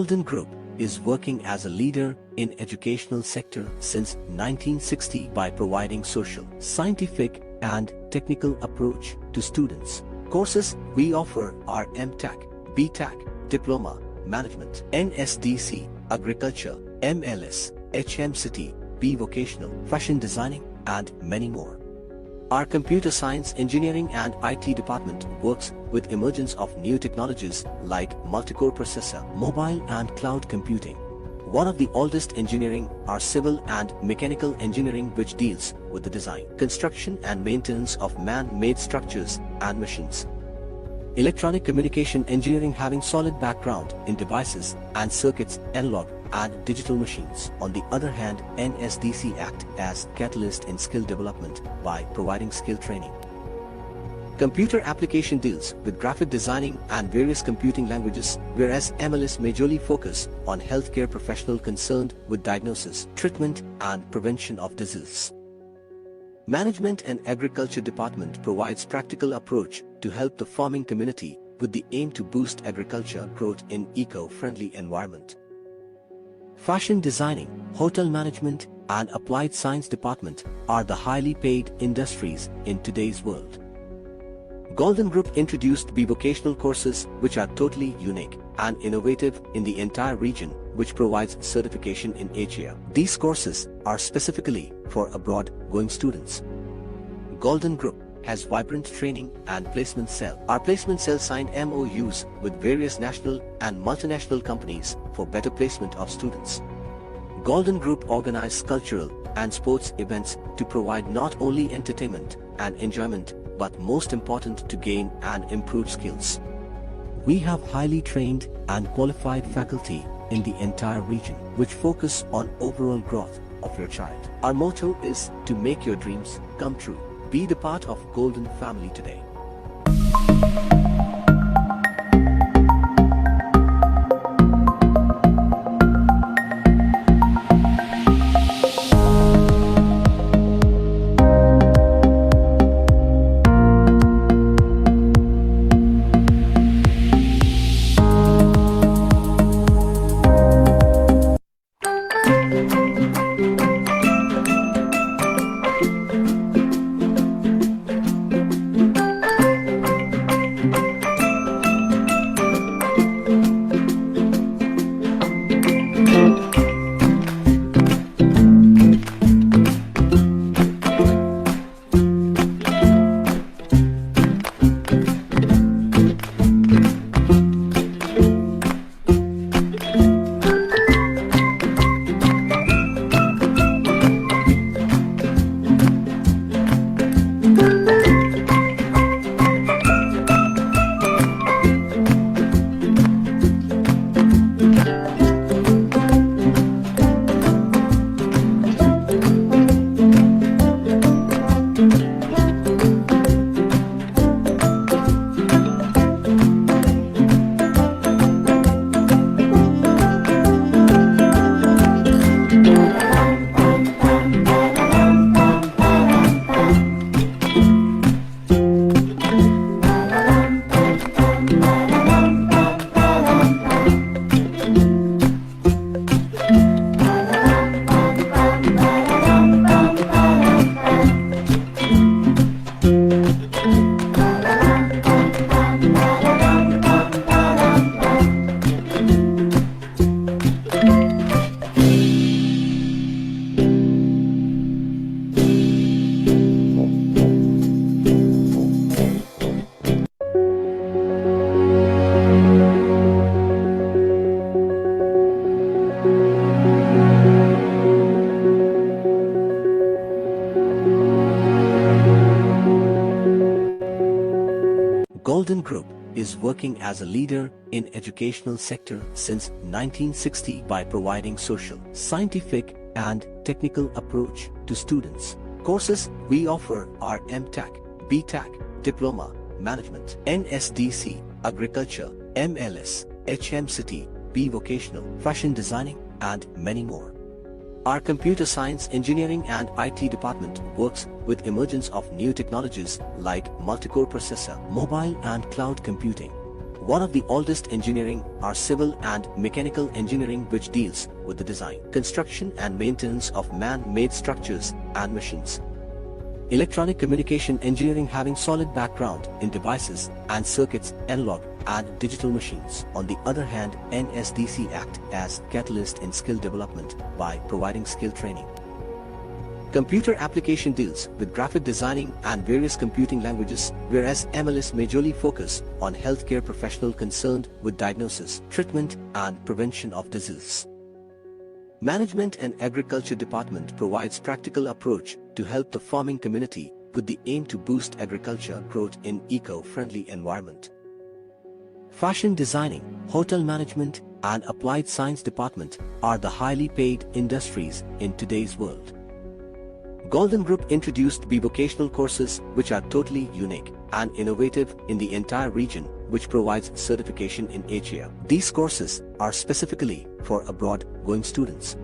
Golden Group is working as a leader in educational sector since 1960 by providing social, scientific and technical approach to students. Courses we offer are MTech, BTech, Diploma, Management, NSDC, Agriculture, MLS, HMCT, B Vocational, Fashion Designing and many more. Our computer science, engineering and IT department works with emergence of new technologies like multi-core processor, mobile and cloud computing. One of the oldest engineering are civil and mechanical engineering, which deals with the design, construction and maintenance of man-made structures and machines. Electronic communication engineering having solid background in devices and circuits, analog and digital machines. On the other hand, NSDC act as catalyst in skill development by providing skill training. Computer application deals with graphic designing and various computing languages, whereas MLS majorly focus on healthcare professional concerned with diagnosis, treatment and prevention of disease. Management and Agriculture Department provides practical approach to help the farming community with the aim to boost agriculture growth in eco-friendly environment. Fashion Designing, Hotel Management and Applied Science Department are the highly paid industries in today's world. Golden Group introduced bivocational courses which are totally unique and innovative in the entire region, which provides certification in Asia. These courses are specifically for abroad-going students. Golden Group has vibrant training and placement cell. Our placement cell signed MOUs with various national and multinational companies for better placement of students. Golden Group organizes cultural and sports events to provide not only entertainment and enjoyment, but most important to gain and improve skills. We have highly trained and qualified faculty in the entire region, which focus on overall growth of your child. Our motto is to make your dreams come true. Be the part of Golden family today. Golden Group is working as a leader in educational sector since 1960 by providing social, scientific and technical approach to students. Courses we offer are MTech, BTech, Diploma, Management, NSDC, Agriculture, MLS, HMCT, B Vocational, Fashion Designing and many more. Our computer science, engineering and IT department works with emergence of new technologies like multi-core processor, mobile and cloud computing. One of the oldest engineering are civil and mechanical engineering, which deals with the design, construction and maintenance of man-made structures and machines. Electronic communication engineering having solid background in devices and circuits, analog and digital machines. On the other hand, NSDC act as catalyst in skill development by providing skill training. Computer application deals with graphic designing and various computing languages, whereas MLS majorly focus on healthcare professional concerned with diagnosis, treatment and prevention of disease. Management and Agriculture Department provides practical approach to help the farming community with the aim to boost agriculture growth in eco-friendly environment. Fashion designing, hotel management and applied science department are the highly paid industries in today's world. Golden Group introduced bivocational courses which are totally unique and innovative in the entire region, which provides certification in Asia. These courses are specifically for abroad-going students.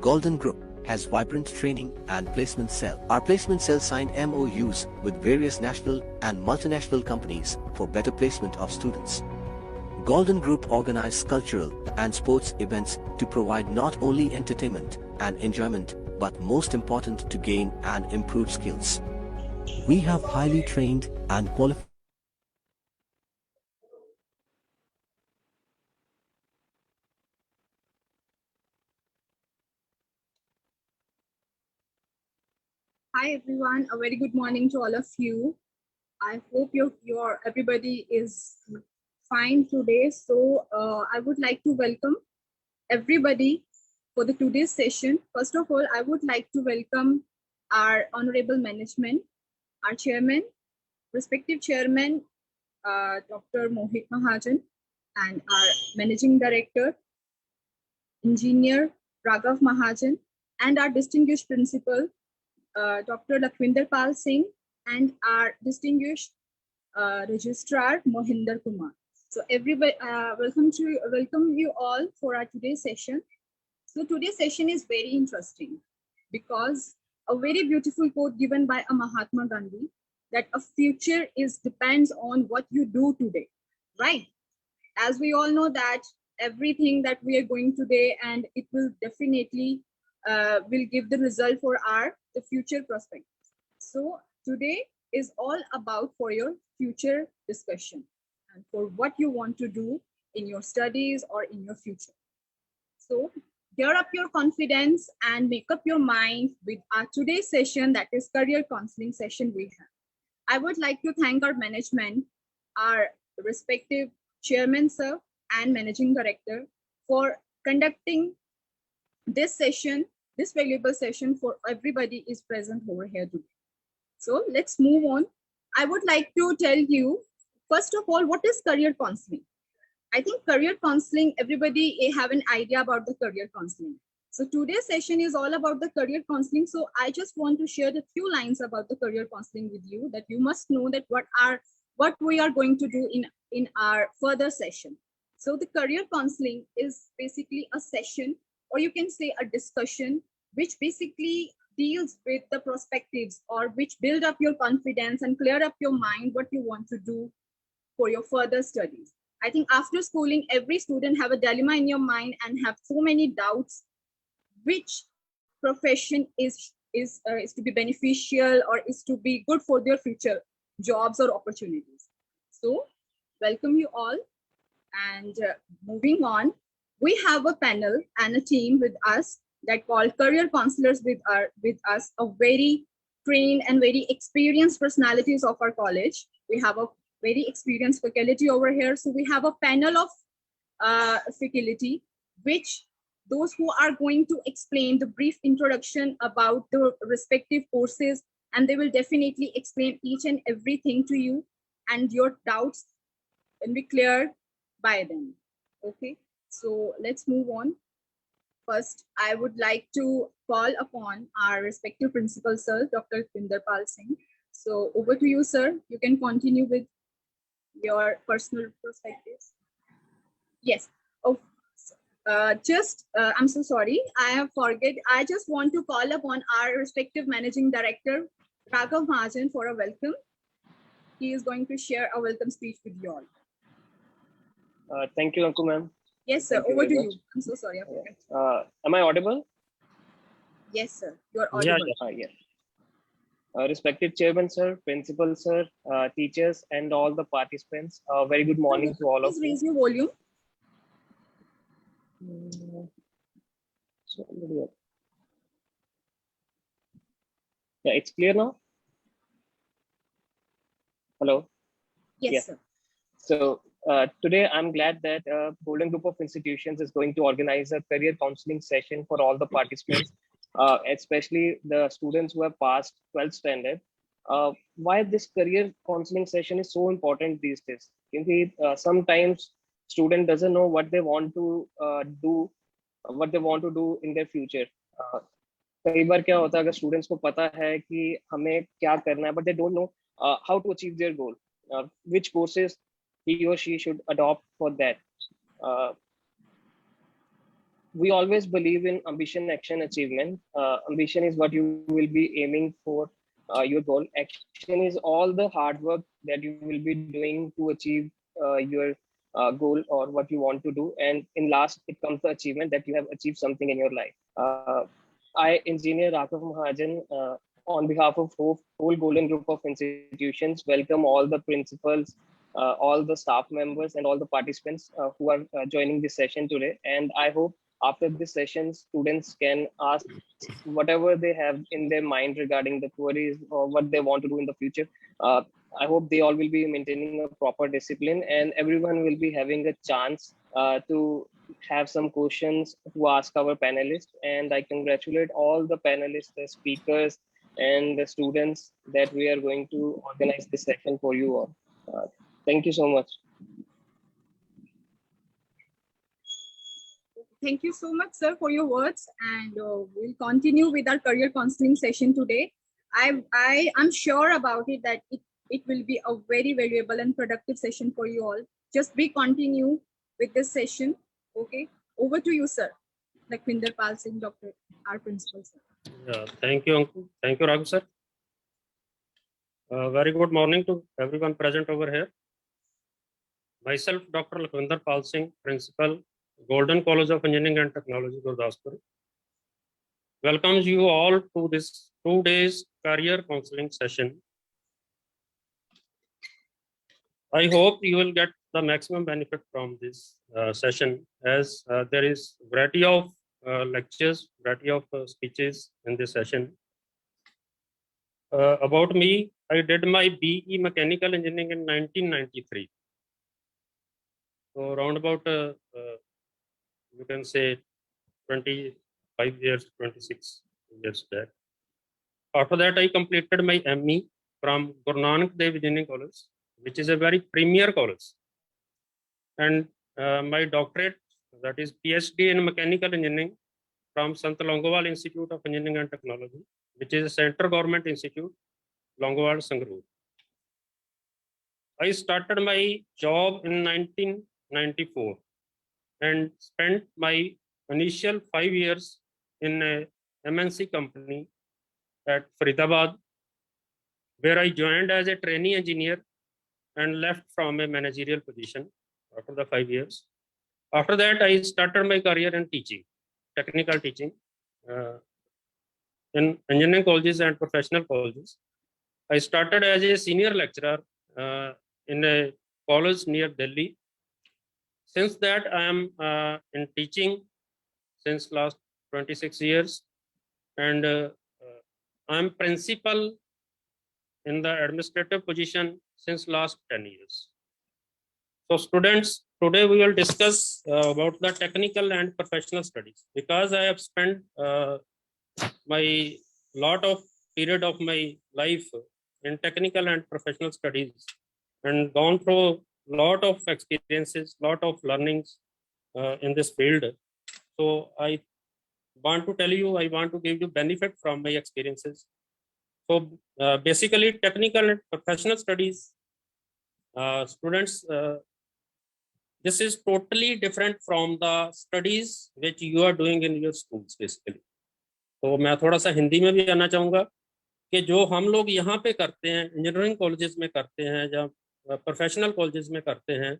Golden Group has vibrant training and placement cell. Our placement cell signed MOUs with various national and multinational companies for better placement of students. Golden Group organizes cultural and sports events to provide not only entertainment and enjoyment, but most important to gain and improve skills. We have highly trained and qualified. Hi everyone, a very good morning to all of you. I hope your everybody is fine today. So I would like to welcome everybody for the today's session. First of all, I would like to welcome our honorable management, our chairman, respective chairman, Dr. Mohit Mahajan, and our managing director, engineer Raghav Mahajan, and our distinguished principal, Dr. Lakhvinder Pal Singh, and our distinguished registrar Mohinder Kumar. So everybody, welcome you all for our today's session. So today's session is very interesting because a very beautiful quote given by a Mahatma Gandhi that a future depends on what you do today, right? As we all know that everything that we are going today, and it will definitely will give the result for the future prospect. So today is all about for your future discussion and for what you want to do in your studies or in your future. So gear up your confidence and make up your mind with our today's session, that is career counseling session we have. I would like to thank our management, our respective chairman sir and managing director for conducting this session, this valuable session for everybody is present over here today. So let's move on. I would like to tell you, first of all, what is career counseling? I think career counseling, everybody have an idea about the career counseling. So today's session is all about the career counseling. So I just want to share the few lines about the career counseling with you, that you must know that what we are going to do in our further session. So the career counseling is basically a session, or you can say a discussion, which basically deals with the perspectives, or which build up your confidence and clear up your mind what you want to do for your further studies. I think after schooling, every student have a dilemma in your mind and have so many doubts, which profession is to be beneficial or is to be good for their future jobs or opportunities. So welcome you all, and moving on, we have a panel and a team with us that called career counselors with us, a very trained and very experienced personalities of our college. We have a very experienced faculty over here. So we have a panel of faculty, which those who are going to explain the brief introduction about the respective courses, and they will definitely explain each and everything to you, and your doubts can be cleared by them. Okay, so let's move on. First, I would like to call upon our respective principal, sir, Dr. Lakhvinder Pal Singh. So over to you, sir. You can continue with your personal perspectives. Yes. Oh, I'm so sorry. I have forget. I just want to call upon our respective managing director, Raghav Mahajan, for a welcome. He is going to share a welcome speech with you all. Thank you, Anku ma'am. Yes, sir. Thank you Over very to much. you. I'm so sorry. Am I audible? Yes, sir. You're audible. Yes. Respected Chairman, sir, Principal, sir, teachers, and all the participants, very good morning to all of Please you. raise your volume. Yeah, it's clear now? Hello? Yes, sir. So today I'm glad that Golden Group of Institutions is going to organize a career counseling session for all the participants, especially the students who have passed 12th standard. Why this career counseling session is so important these days? Because sometimes student doesn't know what they want to do in their future. कई बार क्या होता है अगर students को पता है कि हमें क्या करना है, but they don't know how to achieve their goal, which courses he or she should adopt for that. We always believe in ambition, action, achievement. Ambition is what you will be aiming for your goal. Action is all the hard work that you will be doing to achieve your goal or what you want to do. And in last, it comes the achievement that you have achieved something in your life. I, Engineer Raghav Mahajan, on behalf of whole Golden Group of Institutions, welcome all the principals, all the staff members, and all the participants who are joining this session today. And I hope after this session, students can ask whatever they have in their mind regarding the queries or what they want to do in the future. I hope they all will be maintaining a proper discipline, and everyone will be having a chance to have some questions to ask our panelists. And I congratulate all the panelists, the speakers, and the students that we are going to organize this session for you all. Thank you so much. Thank you so much, sir, for your words. And we'll continue with our career counseling session today. I am sure about it that it will be a very valuable and productive session for you all. Just be continue with this session. Okay, over to you, sir. Lakwinder Pal Singh, Dr. Our principal, sir. Yeah, thank you, Anku. Thank you, Raghu, sir. Very good morning to everyone present over here. Myself, Dr. Lakwinder Pal Singh, Principal, Golden College of Engineering and Technology, Gurdaspur, welcomes you all to this 2 days career counseling session. I hope you will get the maximum benefit from this session, as there is variety of lectures, variety of speeches in this session. About me, I did my BE Mechanical Engineering in 1993. So around about, you can say 25 years, 26 years back. After that, I completed my ME from Guru Nanak Dev Engineering College, which is a very premier college. And my doctorate, that is PhD in Mechanical Engineering from Sant Longowal Institute of Engineering and Technology, which is a central government institute, Longowal, Sangrur. I started my job in 1994 and spent my initial 5 years in a MNC company at Faridabad, where I joined as a trainee engineer and left from a managerial position after the 5 years. After that, I started my career in teaching, technical teaching, in engineering colleges and professional colleges. I started as a senior lecturer in a college near Delhi. Since that, I am in teaching since last 26 years, and I am principal in the administrative position since last 10 years. So students, today we will discuss about the technical and professional studies, because I have spent my lot of period of my life in technical and professional studies and gone through lot of experiences, lot of learnings in this field. So I want to tell you, I want to give you benefit from my experiences. So basically technical and professional studies, students, this is totally different from the studies which you are doing in your schools basically. तो मैं थोड़ा सा हिंदी में भी आना चाहूँगा कि जो हम लोग यहाँ पे करते हैं, इंजीनियरिंग कॉलेजेस में करते हैं या प्रोफेशनल कॉलेजेस में करते हैं,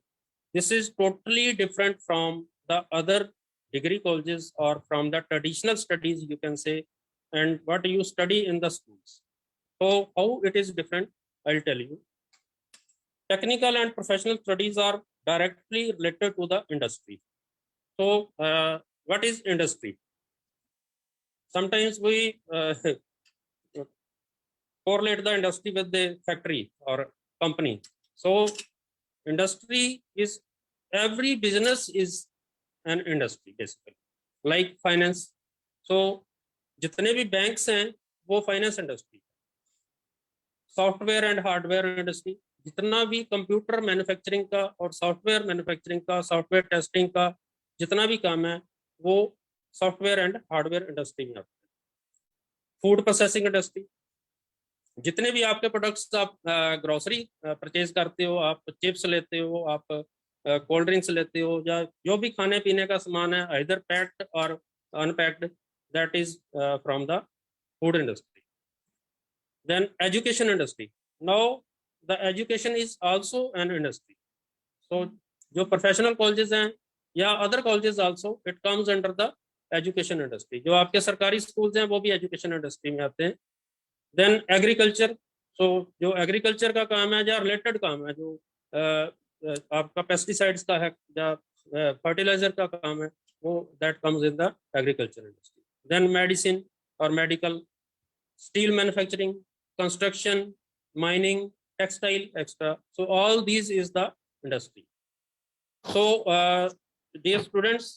This is totally different from the other degree colleges or from the traditional studies, you can say, and what you study in the schools. So how it is different, I'll tell you. Technical and professional studies are directly related to the industry. So what is industry? Sometimes we correlate the industry with the factory or company. So industry is, every business is an industry basically, like finance. So जितने भी banks हैं वो finance industry, software and hardware industry, जितना भी computer manufacturing का और software manufacturing का, software testing का जितना भी काम है वो सॉफ्टवेयर एंड हार्डवेयर इंडस्ट्री में आता है। फूड प्रोसेसिंग इंडस्ट्री, जितने भी आपके प्रोडक्ट्स आप ग्रोसरी परचेज करते हो, आप चिप्स लेते हो, आप कोल्ड ड्रिंक्स लेते हो, या जो भी खाने पीने का सामान है, आइदर पैक्ड और unpacked, that is from the food industry. Then education industry. Now the education is also an industry. So जो professional colleges हैं या other colleges also, it comes under the education industry. जो आपके सरकारी schools हैं वो भी education industry में आते हैं। Then agriculture. So जो agriculture का काम है या related काम है, जो आपका pesticides का है या fertilizer का काम है, वो that comes in the agriculture industry. Then medicine or medical, steel manufacturing, construction, mining, textile, etc. So all these is the industry. So dear students,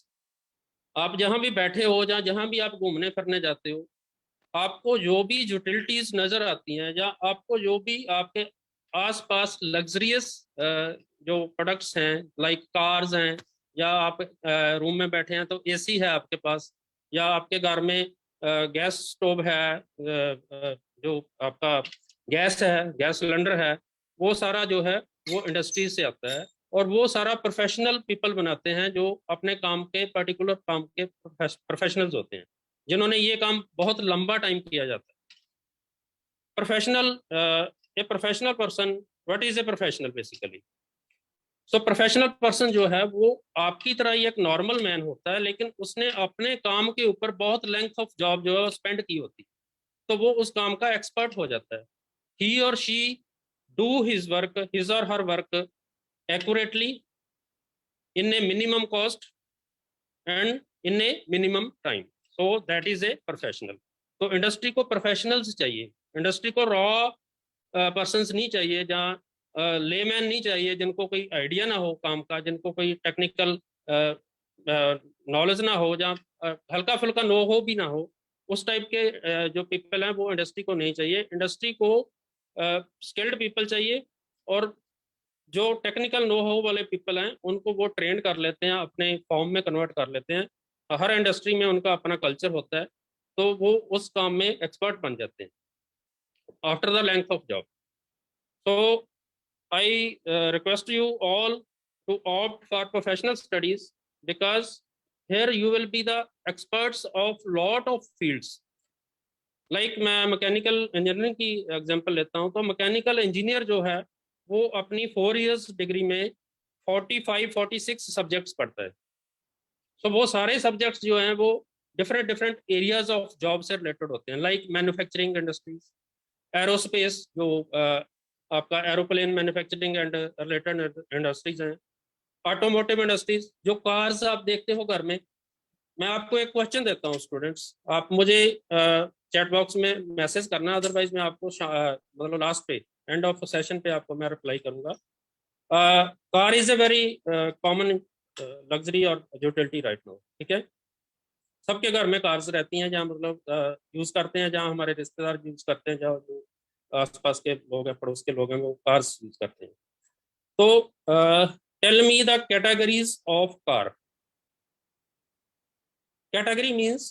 आप जहां भी बैठे हो या जहां भी आप घूमने फिरने जाते हो, आपको जो भी यूटिलिटीज नजर आती हैं या आपको जो भी आपके आसपास लग्जरियस जो प्रोडक्ट्स हैं, लाइक कार्स हैं, या आप रूम में बैठे हैं तो एसी है आपके पास, या आपके घर में गैस स्टोव है, जो आपका गैस है, गैस सिलेंडर है, वो सारा जो है वो इंडस्ट्री से आता है। और वो सारा प्रोफेशनल पीपल बनाते हैं जो अपने काम के, पर्टिकुलर काम के प्रोफेशनल्स होते हैं, जिन्होंने ये काम बहुत लंबा टाइम किया जाता है। Professional, a professional person, what is a professional basically? So professional person जो है वो आपकी तरह ही एक नॉर्मल मैन होता है, लेकिन उसने अपने काम के ऊपर बहुत लेंथ ऑफ जॉब जो है स्पेंड की होती है, तो वो उस काम का एक्सपर्ट हो जाता है। ही और she do his work, his और her work accurately, in a minimum cost and in a minimum time. So that is a professional. तो इंडस्ट्री को प्रोफेशनल्स चाहिए, इंडस्ट्री को रॉ पर्सन्स नहीं चाहिए, जहाँ लेमैन नहीं चाहिए, जिनको कोई आइडिया ना हो काम का, जिनको कोई टेक्निकल नॉलेज ना हो, जहाँ हल्का फुल्का नो हो भी ना हो, उस टाइप के जो पीपल हैं वो इंडस्ट्री को नहीं चाहिए। इंडस्ट्री को स्किल्ड पीपल चाहिए, और जो टेक्निकल नो हो वाले पीपल हैं उनको वो ट्रेन कर लेते हैं, अपने फॉर्म में कन्वर्ट कर लेते हैं। हर इंडस्ट्री में उनका अपना कल्चर होता है, तो वो उस काम में एक्सपर्ट बन जाते हैं after the length of job. So I request you all to opt for professional studies, because here you will be the experts of lot of fields. Like मैं मैकेनिकल इंजीनियरिंग की एग्जांपल लेता हूँ, तो mechanical engineer जो है वो अपनी 4 years degree में 45-46 सब्जेक्ट्स पढ़ता है। तो वो सारे सब्जेक्ट्स जो हैं वो different different areas of job से रिलेटेड होते हैं, लाइक मैन्युफैक्चरिंग इंडस्ट्रीज, एरोस्पेस जो आपका aeroplane manufacturing and related industries हैं, ऑटोमोटिव इंडस्ट्रीज, जो कार्स आप देखते हो घर में। मैं आपको एक क्वेश्चन देता हूँ स्टूडेंट्स, आप मुझे चैट बॉक्स में मैसेज करना, अदरवाइज मैं आपको मतलब लास्ट पे, एंड ऑफ सेशन पे आपको मैं रिप्लाई करूंगा। Car is a very common luxury और यूटिलिटी राइट नाउ, ठीक है। सबके घर में कार्स रहती हैं, जहाँ मतलब यूज करते हैं, जहाँ हमारे रिश्तेदार यूज करते हैं, जहाँ जो आसपास के लोग हैं, पड़ोस के लोग हैं, वो कार्स यूज करते हैं। तो tell me the categories of car. Category means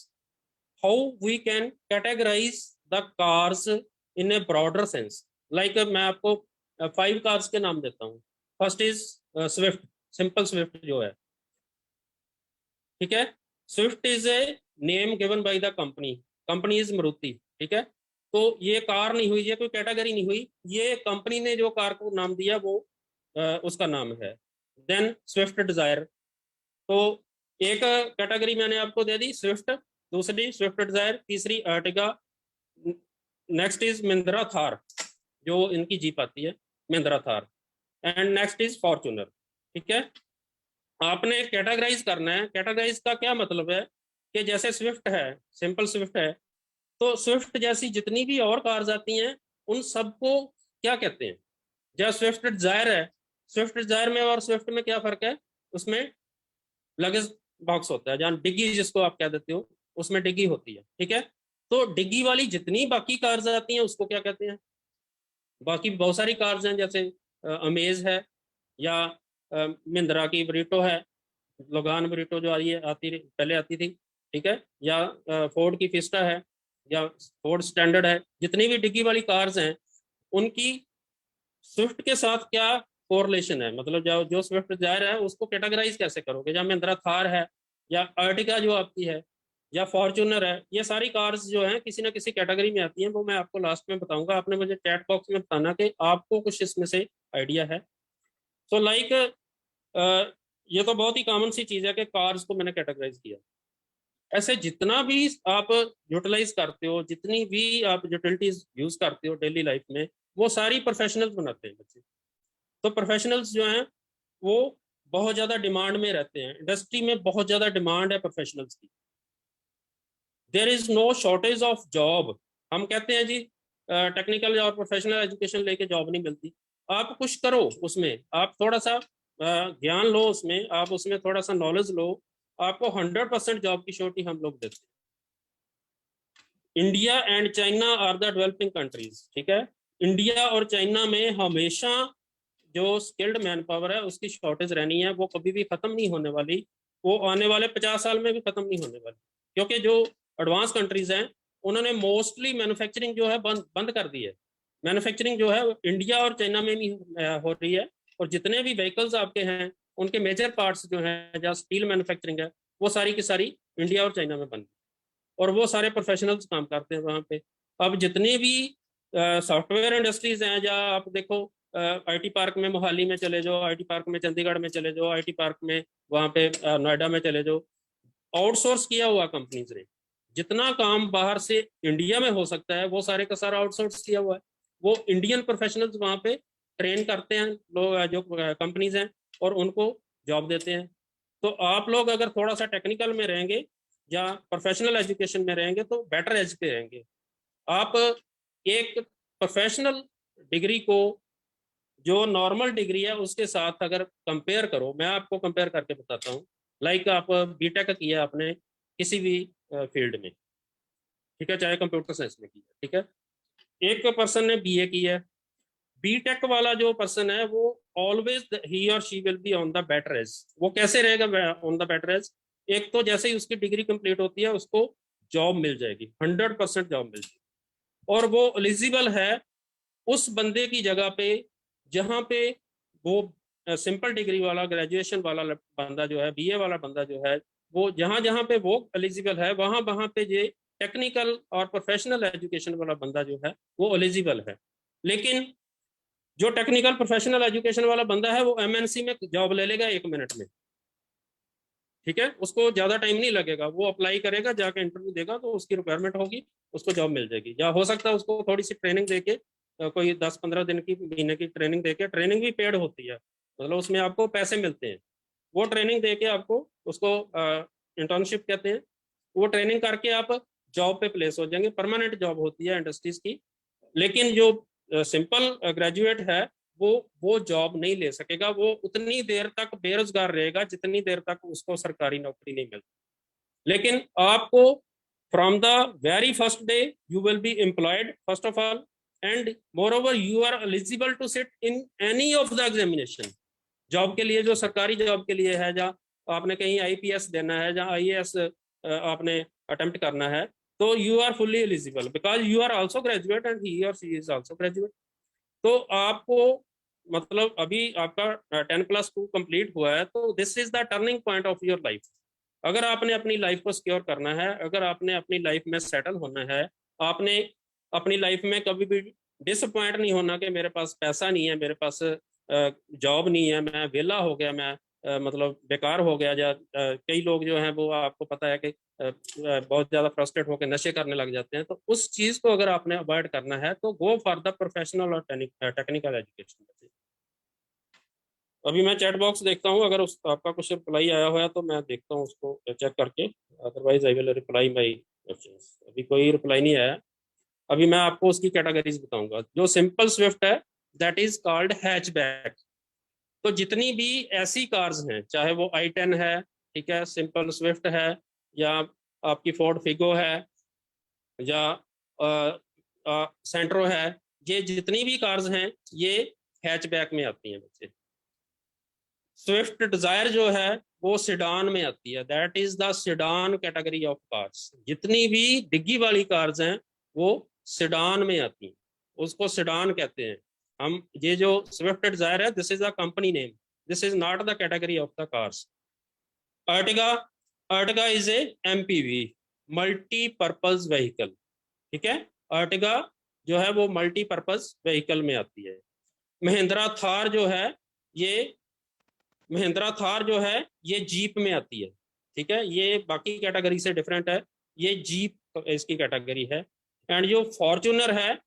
how we can categorize the cars in a broader sense. Like मैं आपको 5 कार्स के नाम देता हूँ। First is Swift, simple Swift जो है, ठीक है। Swift is a name given by the company, company is Maruti, ठीक है। तो ये कार नहीं हुई, ये कोई कैटेगरी नहीं हुई, ये कंपनी ने जो कार को नाम दिया वो उसका नाम है। Then Swift Dzire. तो एक कैटेगरी मैंने आपको दे दी स्विफ्ट, दूसरी स्विफ्ट डिजायर, तीसरी Ertiga, next is Mahindra Thar जो इनकी जीप आती है Mahindra Thar, and next is Fortuner. ठीक है, आपने कैटेगराइज करना है। कैटेगराइज का क्या मतलब है कि जैसे स्विफ्ट है, सिंपल स्विफ्ट है, तो स्विफ्ट जैसी जितनी भी और कार्स आती हैं उन सबको क्या कहते हैं? जैसे स्विफ्ट डिजायर है, स्विफ्ट डिजायर में और स्विफ्ट में क्या फर्क है? उसमें लगेज बॉक्स होता है, जहाँ डिग्गी जिसको आप कह देते हो, उसमें डिग्गी होती है। ठीक है, तो डिग्गी वाली जितनी बाकी कार्स आती हैं उसको क्या कहते हैं? बाकी बहुत सारी कार्स हैं, जैसे अमेज है, या महिंद्रा की ब्रीटो है, लोगान ब्रीटो जो आई है, पहले आती थी। ठीक है, या फोर्ड की फिस्टा है, या फोर्ड स्टैंडर्ड है। जितनी भी डिग्गी वाली कार्स हैं उनकी स्विफ्ट के साथ क्या कोरिलेशन है, मतलब जो स्विफ्ट डिजायर है उसको कैटेगराइज कैसे करोगे? या महिंद्रा थार है, या अर्टिगा जो आपकी है, या फॉर्च्यूनर है, ये सारी कार्स जो हैं किसी ना किसी कैटेगरी में आती हैं। वो मैं आपको लास्ट में बताऊंगा, आपने मुझे चैट बॉक्स में बताना कि आपको कुछ इसमें से आइडिया है। सो लाइक ये तो बहुत ही कॉमन सी चीज है कि कार्स को मैंने कैटेगराइज किया। ऐसे जितना भी आप यूटिलाइज करते हो, जितनी भी आप यूटिलिटीज यूज करते हो डेली लाइफ में, वो सारी प्रोफेशनल्स बनाते हैं बच्चे। तो प्रोफेशनल्स जो हैं वो बहुत ज्यादा डिमांड में रहते हैं, इंडस्ट्री में बहुत ज्यादा डिमांड है प्रोफेशनल्स की। There is no shortage of job. हम कहते हैं जी टेक्निकल और प्रोफेशनल एजुकेशन लेके जॉब नहीं मिलती। आप कुछ करो उसमें, आप थोड़ा सा ज्ञान लो उसमें, आप उसमें थोड़ा सा नॉलेज लो, आपको 100% जॉब की श्योरिटी हम लोग देते हैं। India and China are the developing countries. ठीक है, इंडिया और चाइना में हमेशा जो स्किल्ड मैन पावर है उसकी शॉर्टेज रहनी है, वो कभी भी खत्म नहीं होने वाली, वो आने वाले 50 साल में भी खत्म नहीं होने वाली। क्योंकि जो एडवांस कंट्रीज हैं उन्होंने मोस्टली मैन्युफैक्चरिंग जो है बंद कर दी है। मैन्युफैक्चरिंग जो है इंडिया और चाइना में भी हो रही है, और जितने भी व्हीकल्स आपके हैं उनके मेजर पार्ट्स जो हैं, जहाँ स्टील मैन्युफैक्चरिंग है, वो सारी की सारी इंडिया और चाइना में बन, और वो सारे प्रोफेशनल्स काम करते हैं वहाँ पे। अब जितनी भी सॉफ्टवेयर इंडस्ट्रीज हैं, जहाँ आप देखो आईटी पार्क में मोहाली में चले जाओ, आईटी पार्क में चंडीगढ़ में चले जाओ, आईटी पार्क में वहाँ पे नोएडा में चले जाओ, आउटसोर्स किया हुआ कंपनीज ने। जितना काम बाहर से इंडिया में हो सकता है वो सारे का सारा आउटसोर्स किया हुआ है। वो इंडियन प्रोफेशनल्स वहाँ पे ट्रेन करते हैं लोग, जो कंपनीज हैं, और उनको जॉब देते हैं। तो आप लोग अगर थोड़ा सा टेक्निकल में रहेंगे या प्रोफेशनल एजुकेशन में रहेंगे तो बेटर एज पे रहेंगे। आप एक प्रोफेशनल डिग्री को जो नॉर्मल डिग्री है उसके साथ अगर कंपेयर करो, मैं आपको कंपेयर करके बताता हूँ। लाइक आप बीटेक किया आपने किसी भी फील्ड में, ठीक है, चाहे कंप्यूटर साइंस में किया, ठीक है, एक पर्सन ने बीए किया है, बीटेक वाला जो पर्सन है वो ऑलवेज ही और she will be on the better edge. वो कैसे रहेगा ऑन द बेटर एज? एक तो जैसे ही उसकी डिग्री कंप्लीट होती है उसको जॉब मिल जाएगी, 100% जॉब मिल जाएगी, और वो एलिजिबल है उस बंदे की जगह पे जहाँ पे वो सिंपल डिग्री वाला, ग्रेजुएशन वाला बंदा जो है, बीए वाला बंदा जो है, वो जहाँ जहाँ पे वो एलिजिबल है वहाँ वहाँ पे ये टेक्निकल और प्रोफेशनल एजुकेशन वाला बंदा जो है वो एलिजिबल है। लेकिन जो टेक्निकल प्रोफेशनल एजुकेशन वाला बंदा है वो एमएनसी में जॉब ले लेगा 1 मिनट में, ठीक है, उसको ज्यादा टाइम नहीं लगेगा, वो अप्लाई करेगा, जाके इंटरव्यू देगा, तो उसकी रिक्वायरमेंट होगी, उसको जॉब मिल जाएगी। या हो सकता है उसको थोड़ी सी ट्रेनिंग देके, कोई 10-15 दिन की, महीने की ट्रेनिंग देके, ट्रेनिंग भी पेड होती है, मतलब उसमें आपको पैसे मिलते हैं, वो ट्रेनिंग देके आपको, उसको इंटर्नशिप कहते हैं, वो ट्रेनिंग करके आप जॉब पे प्लेस हो जाएंगे, परमानेंट जॉब होती है इंडस्ट्रीज की। लेकिन जो सिंपल ग्रेजुएट है वो जॉब नहीं ले सकेगा, वो उतनी देर तक बेरोजगार रहेगा जितनी देर तक उसको सरकारी नौकरी नहीं मिलती। लेकिन आपको from the very first day you will be employed first of all, and moreover you are eligible to sit in any of the examination. Job के लिए, जो सरकारी जॉब के लिए है, जहाँ आपने कहीं आईपीएस देना है, जहाँ आईएएस आपने अटेम्प्ट करना है, तो you are fully eligible because you are also graduate and he और शी इज आल्सो ग्रेजुएट। तो आपको, मतलब अभी आपका 10+2 कंप्लीट हुआ है, तो this is the turning point of your life. अगर आपने अपनी लाइफ को सिक्योर करना है, अगर आपने अपनी लाइफ में सेटल होना है, आपने अपनी लाइफ में कभी भी डिसअपॉइंट नहीं होना कि मेरे पास पैसा नहीं है, मेरे पास जॉब नहीं है, मैं वेला हो गया, मैं मतलब बेकार हो गया, या कई लोग जो हैं वो आपको पता है कि बहुत ज्यादा फ्रस्ट्रेट होकर नशे करने लग जाते हैं। तो उस चीज को अगर आपने अवॉइड करना है तो गो फॉर द प्रोफेशनल और टेक्निकल एजुकेशन। अभी मैं चैट बॉक्स देखता हूँ, अगर उस आपका कुछ रिप्लाई आया हुआ है तो मैं देखता हूँ उसको चेक करके, otherwise I will reply my questions. अभी कोई रिप्लाई नहीं आया। अभी मैं आपको उसकी कैटेगरीज बताऊंगा। जो सिंपल स्विफ्ट है दैट इज कॉल्ड हैचबैक। तो जितनी भी ऐसी कार्स हैं, चाहे वो i10 है, ठीक है, सिंपल स्विफ्ट है, या आपकी फोर्ड फिगो है, या सेंट्रो है, ये जितनी भी कार्स हैं ये हैचबैक में आती हैं बच्चे। स्विफ्ट डिजायर जो है वो सिडान में आती है, that is the sedan category of cars. जितनी भी डिग्गी वाली कार्स हैं वो सिडान में आती हैं, उसको सिडान कहते हैं हम। ये जो स्विफ्ट डिजायर है, this is the company name, this is not the category of the cars. Ertiga, Ertiga is a MPV, multipurpose vehicle, ठीक है। अर्टिगा जो है वो मल्टीपर्पज व्हीकल में आती है। महिंद्रा थार जो है, ये महिंद्रा थार जो है ये जीप में आती है, ठीक है, ये बाकी कैटेगरी से डिफरेंट है, ये जीप इसकी कैटेगरी है। एंड जो फॉर्च्यूनर है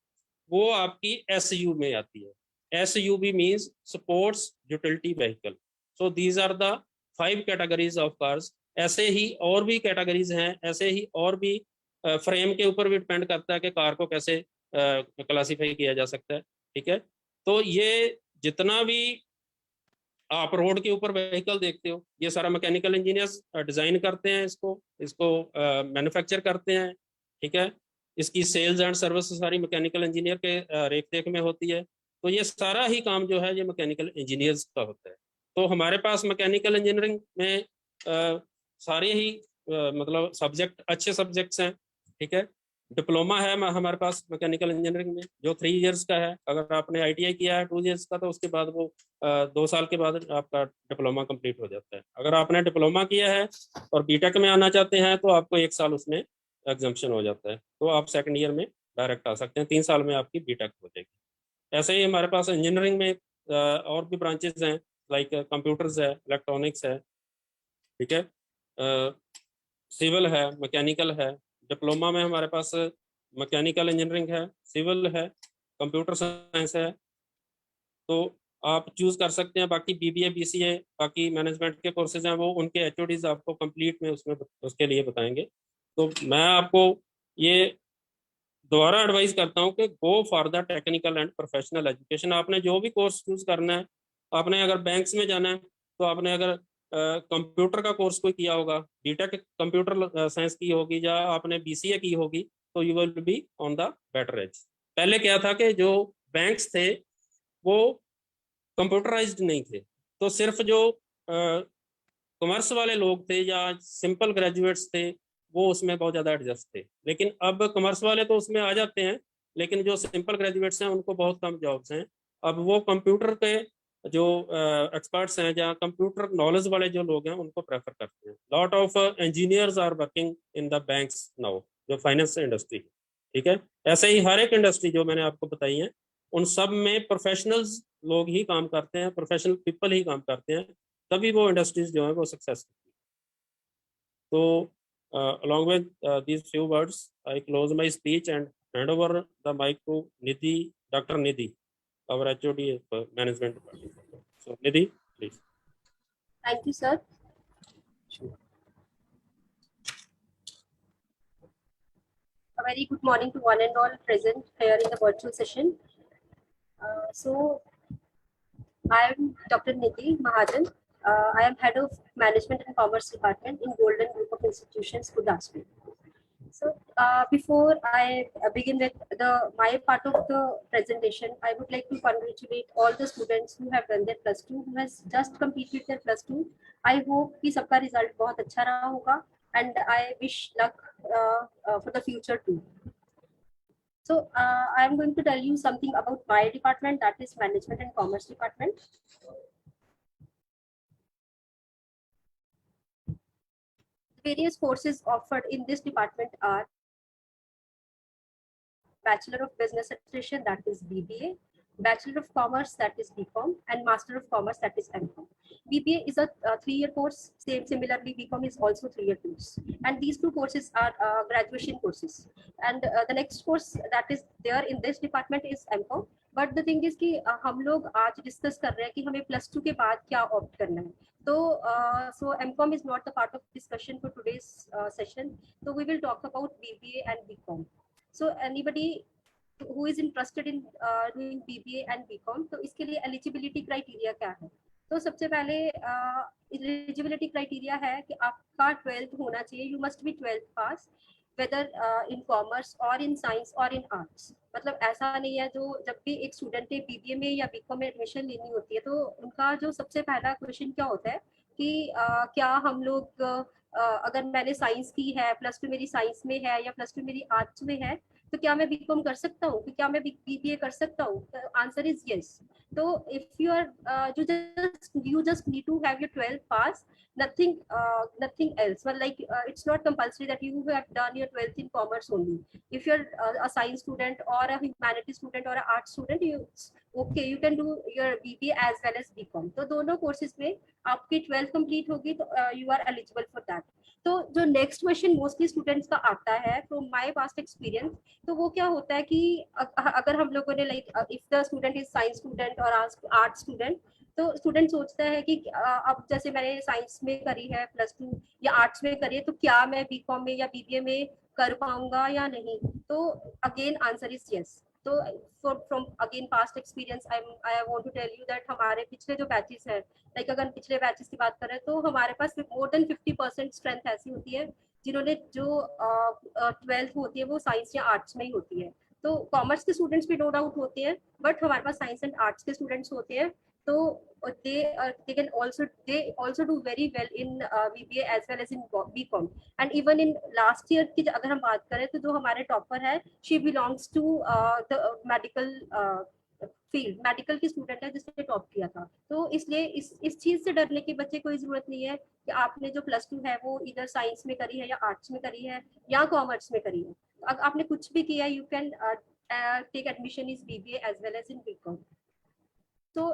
वो आपकी एसयू में आती है। SUV means sports utility vehicle. So these are the 5 categories of cars. ऐसे ही और भी कैटेगरीज हैं, ऐसे ही और भी फ्रेम के ऊपर भी डिपेंड करता है कि कार को कैसे क्लासीफाई किया जा सकता है, ठीक है। तो ये जितना भी आप रोड के ऊपर व्हीकल देखते हो, ये सारा मैकेनिकल इंजीनियर्स डिजाइन करते हैं, इसको इसको मैन्युफैक्चर करते हैं, ठीक है। इसकी सेल्स एंड सर्विस सारी मैकेनिकल इंजीनियर के रेख देख में होती है। तो ये सारा ही काम जो है ये मैकेनिकल इंजीनियर्स का होता है। तो हमारे पास मैकेनिकल इंजीनियरिंग में सारे ही मतलब सब्जेक्ट अच्छे सब्जेक्ट्स हैं, ठीक है। डिप्लोमा है हमारे पास मैकेनिकल इंजीनियरिंग में जो 3 इयर्स का है। अगर आपने आईटीआई किया है 2 इयर्स का, तो उसके बाद वो 2 साल के बाद आपका डिप्लोमा कंप्लीट हो जाता है। अगर आपने डिप्लोमा किया है और बीटेक में आना चाहते हैं तो आपको 1 साल उसमें एग्जाम्पशन हो जाता है, तो आप सेकंड ईयर में डायरेक्ट आ सकते हैं, 3 साल में आपकी बीटेक हो जाएगी। ऐसे ही हमारे पास इंजीनियरिंग में और भी ब्रांचेज हैं, लाइक कंप्यूटर्स है, इलेक्ट्रॉनिक्स है, ठीक है, सिविल है, मैकेनिकल है। डिप्लोमा में हमारे पास मैकेनिकल इंजीनियरिंग है, सिविल है, कंप्यूटर साइंस है, तो आप चूज कर सकते हैं। बाकी बीबीए बीसीए बाकी मैनेजमेंट के कोर्सेज हैं, वो उनके एचओडीज आपको कंप्लीट में उसमें उसके लिए बताएंगे। तो मैं आपको ये दोबारा एडवाइस करता हूँ कि go for the technical and professional education. आपने जो भी कोर्स चूज करना है, आपने अगर बैंक्स में जाना है तो आपने अगर कंप्यूटर का कोर्स कोई किया होगा, बीटेक कंप्यूटर साइंस की होगी, या आपने बीसीए की होगी, तो you will be on the better edge. पहले क्या था कि जो बैंक्स थे वो कंप्यूटराइज्ड नहीं थे, तो सिर्फ जो कॉमर्स वाले लोग थे या सिंपल ग्रेजुएट्स थे वो उसमें बहुत ज़्यादा एडजस्ट थे। लेकिन अब कॉमर्स वाले तो उसमें आ जाते हैं, लेकिन जो सिंपल ग्रेजुएट्स हैं उनको बहुत कम जॉब्स हैं। अब वो कंप्यूटर के जो एक्सपर्ट्स हैं या कंप्यूटर नॉलेज वाले जो लोग हैं उनको प्रेफर करते हैं। Lot of engineers are working in the banks now, जो फाइनेंस इंडस्ट्री, ठीक है। ऐसे ही हर एक इंडस्ट्री जो मैंने आपको बताई है उन सब में प्रोफेशनल्स लोग ही काम करते हैं, प्रोफेशनल पीपल ही काम करते हैं, तभी वो इंडस्ट्रीज जो है वो सक्सेस होती है। तो along with these few words, I close my speech and hand over the mic to Nidhi, Dr. Nidhi, our HOD of Management Department. So Nidhi, please. Thank you, sir. A very good morning to one and all present here in the virtual session. So, I am Dr. Nidhi Mahajan. I am Head of Management and Commerce Department in Golden Group of Institutions, Gurdaspur. So, before I begin with my part of the presentation, I would like to congratulate all the students who have done their +2, who has just completed their +2. I hope कि सबका result बहुत अच्छा रहा होगा, and I wish luck for the future too. So I'm going to tell you something about my department, that is Management and Commerce Department. Various courses offered in this department are Bachelor of Business Administration, that is BBA, Bachelor of Commerce, that is BCom, and Master of Commerce, that is MCom. BBA is a 3-year course. Similarly, BCom is also 3-year course, and these two courses are graduation courses. And the next course that is there in this department is MCom. But the thing is कि हम लोग आज discuss कर रहे हैं कि हमें plus two के बाद क्या ऑप्ट करना है. तो so MCom is not the part of discussion for today's session. तो we will talk about BBA and BCom. So anybody who is interested in doing BBA and BCom, तो इसके लिए एलिजिबिलिटी क्राइटेरिया क्या है? तो सबसे पहले एलिजिबिलिटी क्राइटेरिया है कि आपका 12th होना चाहिए. You must be 12th pass, whether in commerce or in science और इन आर्ट्स. मतलब ऐसा नहीं है, जो जब भी एक स्टूडेंट ने बीबीए में या बीकॉम में एडमिशन लेनी होती है तो उनका जो सबसे पहला क्वेश्चन क्या होता है कि क्या हम लोग अगर मैंने साइंस की है, प्लस टू मेरी साइंस में है या प्लस टू मेरी आर्ट्स में है, तो क्या मैं बीकॉम कर सकता हूँ, क्या मैं बीबीए कर सकता हूँ? Answer is yes. तो if you are you just need to have your 12th pass, nothing else. Well, like it's not compulsory that you have done your 12th in commerce only. If you're a science student or a humanities student or an art student, you can do your BBA as well as BCom. तो दोनों courses में आपकी 12th complete होगी तो you are eligible for that. तो जो next question mostly students का आता है फ्रॉम माय पास्ट एक्सपीरियंस, तो वो क्या होता है कि अगर हम लोगों ने like if the student is science student और आर्ट स्टूडेंट, तो स्टूडेंट सोचता है कि अब जैसे मैंने साइंस में करी है प्लस टू या आर्ट्स में करी है, तो क्या मैं बीकॉम में या बीबीए में कर पाऊंगा या नहीं? तो अगेन आंसर इज यस. तो from again past experience I want to tell you that हमारे पिछले जो बैचेस है, लाइक अगर पिछले बैचेस की बात करें तो हमारे पास मोर देन 50% स्ट्रेंथ ऐसी होती है जिन्होंने जो 12th होती है वो साइंस या आर्ट्स में ही होती है. तो कॉमर्स के स्टूडेंट्स भी नो डाउट होते हैं, बट हमारे पास साइंस एंड आर्ट्स के स्टूडेंट्स होते हैं. तो they also do very well in BBA as well as in BCom. And even in last year की अगर हम बात करें तो जो हमारे टॉपर है, she belongs to the medical field, medical की स्टूडेंट है जिसने टॉप किया था. तो इसलिए इस चीज से डरने की बच्चे कोई जरूरत नहीं है कि आपने जो प्लस टू है वो इधर साइंस में करी है या आर्ट्स में करी है या कॉमर्स में करी है. अगर आपने कुछ भी किया, you can take admission is BBA as well as in BCom. तो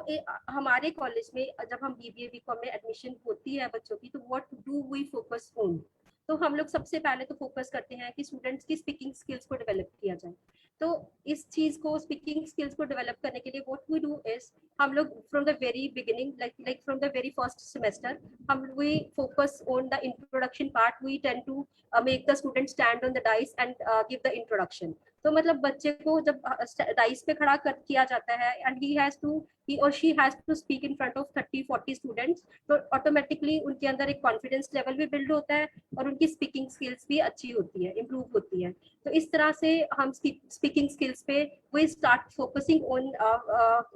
हमारे कॉलेज में जब हम बीबीए बीकॉम में एडमिशन होती है बच्चों की, तो what do we focus on? तो हम लोग सबसे पहले तो फोकस करते हैं कि स्टूडेंट्स की स्पीकिंग स्किल्स को डेवलप किया जाए. तो इस चीज को, स्पीकिंग स्किल्स को डेवलप करने के लिए व्हाट वी डू इज, हम लोग from the very beginning, like from the very first semester, we focus on the introduction part. We tend to make the student stand on the dais and give the introduction. तो मतलब बच्चे को जब dice पे खड़ा किया जाता है and he or she has to speak in front of 30-40 students, तो ऑटोमेटिकली उनके अंदर एक कॉन्फिडेंस लेवल भी बिल्ड होता है और उनकी स्पीकिंग स्किल्स भी अच्छी होती है, इम्प्रूव होती है. तो इस तरह से हम स्पीकिंग स्किल्स पे we start focusing on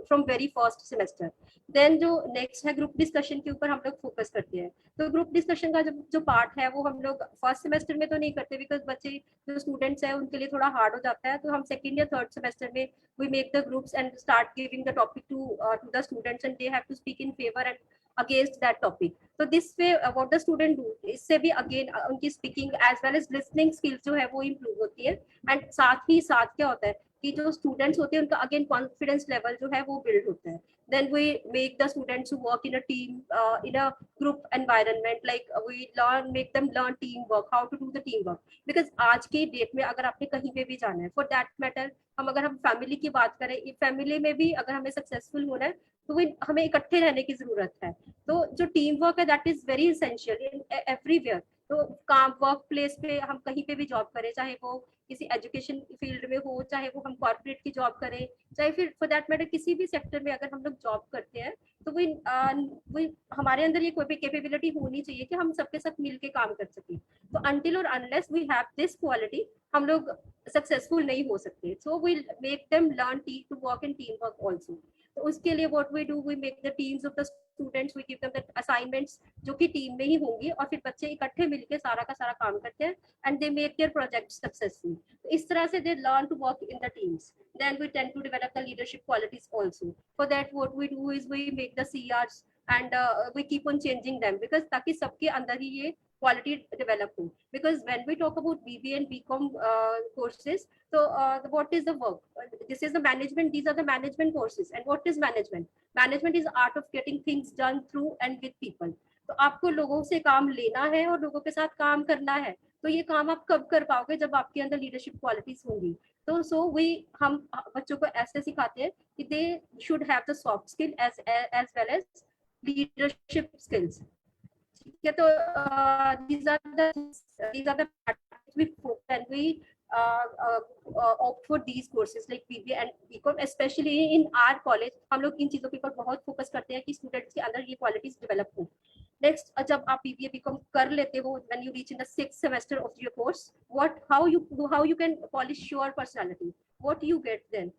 from very first semester. Then जो नेक्स्ट है ग्रुप डिस्कशन के ऊपर हम लोग फोकस करते हैं. तो ग्रुप डिस्कशन का जो पार्ट है वो हम लोग फर्स्ट सेमेस्टर में तो नहीं करते, बिकॉज बच्चे जो स्टूडेंट्स है उनके लिए थोड़ा हार्ड हो जाता है. तो हम सेकेंड या थर्ड सेमेस्टर में we make the groups and start giving the topic to the students, and they have to speak in favor and against that topic. So this way what the student do, इससे भी again उनकी speaking as well as listening skills जो है वो improve होती है. and साथ ही साथ क्या होता है कि जो स्टूडेंट्स होते हैं उनका अगेन कॉन्फिडेंस लेवल जो है वो बिल्ड होता है. then we make the students to work in a team, in a group environment, like we make them learn teamwork, how to do the teamwork. because आज की डेट में अगर आपने कहीं पे भी जाना है, for that matter अगर हम फैमिली की बात करें, फैमिली में भी अगर हमें सक्सेसफुल होना है तो हमें इकट्ठे रहने की जरूरत है. तो जो टीम वर्क है that is very essential in everywhere. तो काम वर्क प्लेस पे हम कहीं पे भी जॉब करें, चाहे वो किसी एजुकेशन फील्ड में हो, चाहे वो हम कॉर्पोरेट की जॉब करें, चाहे फिर फॉर दैट मैटर किसी भी सेक्टर में अगर हम लोग जॉब करते हैं, तो वो हमारे अंदर ये कोई भी कैपेबिलिटी होनी चाहिए कि हम सबके साथ मिल के काम कर सकें. तो अनटिल और unless we have this quality हम लोग सक्सेसफुल नहीं हो सकते. So we make them learn to work in team work also. तो उसके लिए what we do, we make the teams of the students, we give them the assignments जो कि टीम में ही होंगी, और फिर बच्चे इकट्ठे मिलके सारा का सारा काम करते हैं and they make their project successful. तो इस तरह से they learn to work in the teams. Then we tend to develop the leadership qualities also. For that what we do is we make the CRs and we keep on changing them, because ताकि सबके अंदर ही ये quality develop हो. Because when we talk about BBA and BCom courses, so what is the work? This is the management. These are the management courses. And what is management? Management is art of getting things done through and with people. तो आपको लोगों से काम लेना है और लोगों के साथ काम करना है. तो ये काम आप कब कर पाओगे जब आपके अंदर लीडरशिप क्वालिटीज होंगी. तो हम बच्चों को ऐसे सिखाते हैं कि they should have the soft skill as well as leadership skills. ठीक है. तो these are the we focus and we opt for these courses like BBA and BCom. Especially in our college हम लोग इन चीजों के ऊपर बहुत फोकस करते हैं कि स्टूडेंट्स के अंदर ये क्वालिटीज डेवलप हो. नेक्स्ट, जब आप BBA BCom कर लेते हो, when you reach in the 6th semester of your course, how you can polish your personality, what you get then.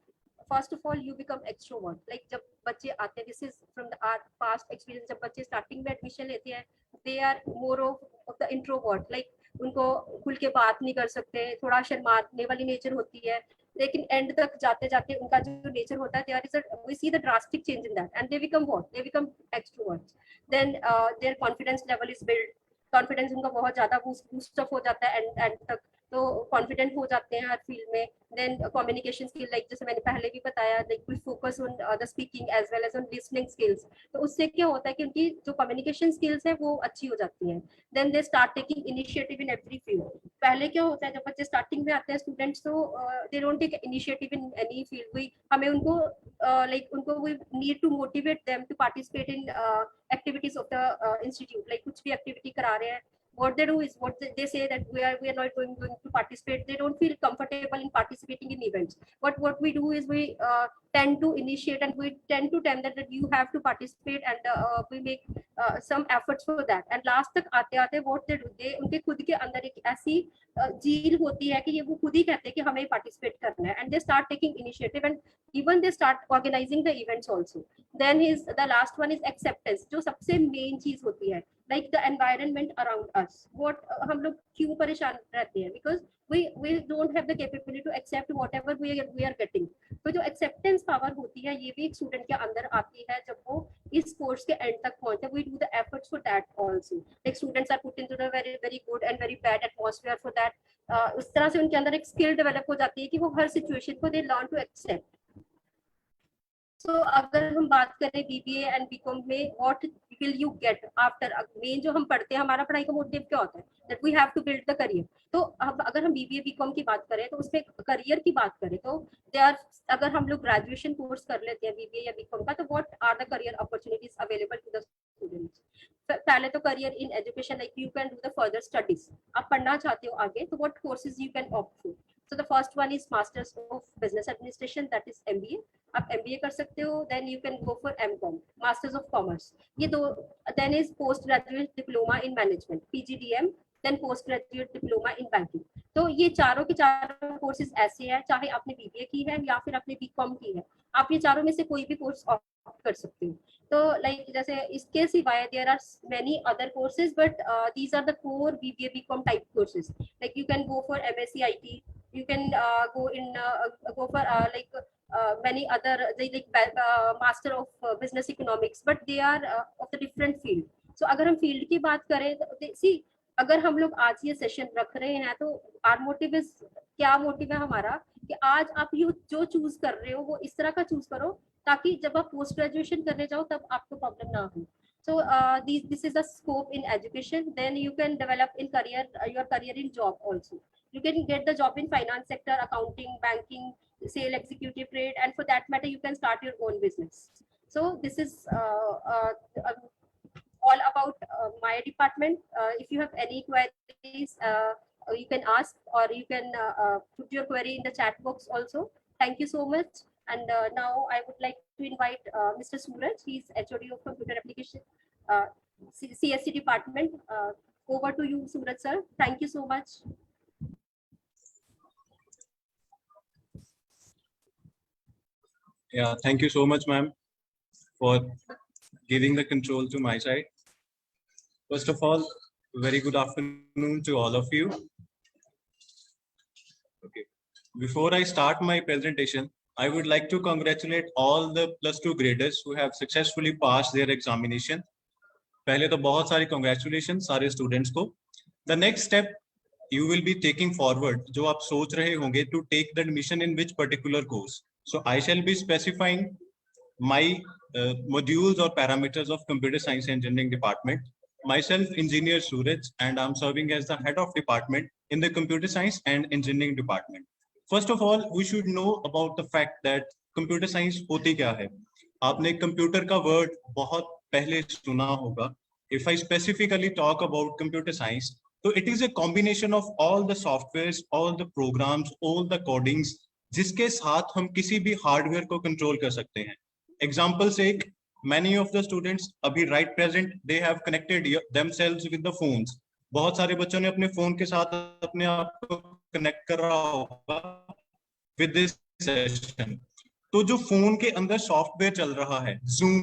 First of all, you become extrovert. Like जब बच्चे आते हैं, this is from our past experience, जब बच्चे starting में admission लेते हैं, they are more of the introvert. Like उनको खुल के बात नहीं कर सकते, थोड़ा शर्माने वाली नेचर होती है. लेकिन एंड तक जाते जाते उनका जो नेचर होता है, we see the drastic change in that, and they become what? They become extroverts. Then their confidence level is built. Confidence उनका बहुत ज्यादा बूस्ट अप हो जाता है एंड तक. तो कॉन्फिडेंट हो जाते हैं हर फील्ड में. देन कम्युनिकेशन स्किल, लाइक जैसे मैंने पहले भी बताया, like we focus on the speaking as well as on listening skills. तो उससे क्या होता है कि उनकी जो कम्युनिकेशन स्किल्स है वो अच्छी हो जाती हैं. Then they start taking initiative in every field. पहले क्या होता है, जब बच्चे स्टार्टिंग में आते हैं स्टूडेंट्स, तो they don't take initiative in any field. हमें उनको लाइक उनको we need to motivate them to participate in activities of the institute. Like कुछ भी एक्टिविटी करा रहे हैं, what they do is they say that we are not going to participate. They don't feel comfortable in participating in events. But what we do is we tend to initiate and we tend to tell that you have to participate, and we make some efforts for that. And last तक आते आते what they do, they उनके खुद के अंदर एक ऐसी झील होती है कि ये वो खुद ही कहते हैं कि हमें पार्टिसिपेट करना है. And they start taking initiative and even they start organizing the events also. Then the last one is acceptance, जो सबसे main चीज होती है. Like the environment around us, what हम लोग क्यों परेशान रहते हैं, because we don't have the capability to accept whatever we are getting. तो जो acceptance power होती है, ये भी एक student के अंदर आती है जब वो इस course के end तक पहुंचते हैं. We do the efforts for that also. Like students are put into the very very good and very bad atmosphere for that. उस तरह से उनके अंदर एक skill develop हो जाती है कि वो हर situation को they learn to accept. So अगर हम बात करें BBA and BCom में, what will you get after? Main जो हम पढ़ते हैं, हमारा पढ़ाई का मोटिव क्या होता है, that we have to build the career. तो अगर हम BBA BCom की बात करें तो उसमें करियर की बात करें तो अगर हम लोग ग्रेजुएशन कोर्स कर लेते हैं BBA या BCom का, तो what are the career opportunities available to the students? पहले तो career in education, like you can do the further studies. आप पढ़ना चाहते हो आगे, तो what courses you can opt for? So the first one is Masters of Business Administration, that is MBA. आप MBA कर सकते हो. Then you can go for MCom, Masters of Commerce. ये दो. Then is Postgraduate Diploma in Management, PGDM. Then Postgraduate Diploma in Banking. तो ये चारों के चारों कोर्सेज ऐसे हैं, चाहे आपने BBA की है या फिर आपने BCom की है, आप ये चारों में से कोई भी कोर्स ऑप्ट कर सकते हो. तो लाइक जैसे इसके सिवाय there are many other courses, but these are the core BBA BCom type courses. Like you can go for MSc IT. You can go for like many other, like Master of Business Economics, but they are of the different field. So अगर हम field की बात करें तो see, अगर हम लोग आज ये सेशन रख रहे हैं तो our motive is, क्या मोटिव है हमारा कि आज आप जो चूज कर रहे हो वो इस तरह का चूज करो ताकि जब आप पोस्ट ग्रेजुएशन करने जाओ तब आपको प्रॉब्लम ना हो. So this is the scope in education. Then you can develop in your career in job also. You can get the job in finance sector, accounting, banking, sale executive, trade, and for that matter you can start your own business. So this is all about my department. If you have any queries, you can ask, or you can put your query in the chat box also. Thank you so much. And now I would like to invite Mr. Suraj. He is HOD of Computer Application CSC department. Over to you, Suraj sir. Thank you so much. Yeah, thank you so much, ma'am, for giving the control to my side. First of all, very good afternoon to all of you. Okay, before I start my presentation, I would like to congratulate all the +2 graders who have successfully passed their examination. पहले तो बहुत सारी congratulation सारे students को। The next step you will be taking forward, जो आप सोच रहे होंगे, to take the admission in which particular course. So I shall be specifying my modules or parameters of computer science engineering department. Myself, engineer Suraj, and I'm serving as the head of department in the computer science and engineering department. First of all, we should know about the fact that computer science होती क्या है। आपने computer का word बहुत पहले सुना होगा। If I specifically talk about computer science, so it is a combination of all the softwares, all the programs, all the codings, जिसके साथ हम किसी भी हार्डवेयर को कंट्रोल कर सकते हैं। एग्जाम्पल से many of the students अभी right present they have connected themselves with the phones. बहुत सारे बच्चों ने अपने फोन के साथ अपने आप को कनेक्ट कर रहा होगा with this session. तो जो फोन के अंदर सॉफ्टवेयर चल रहा है, Zoom,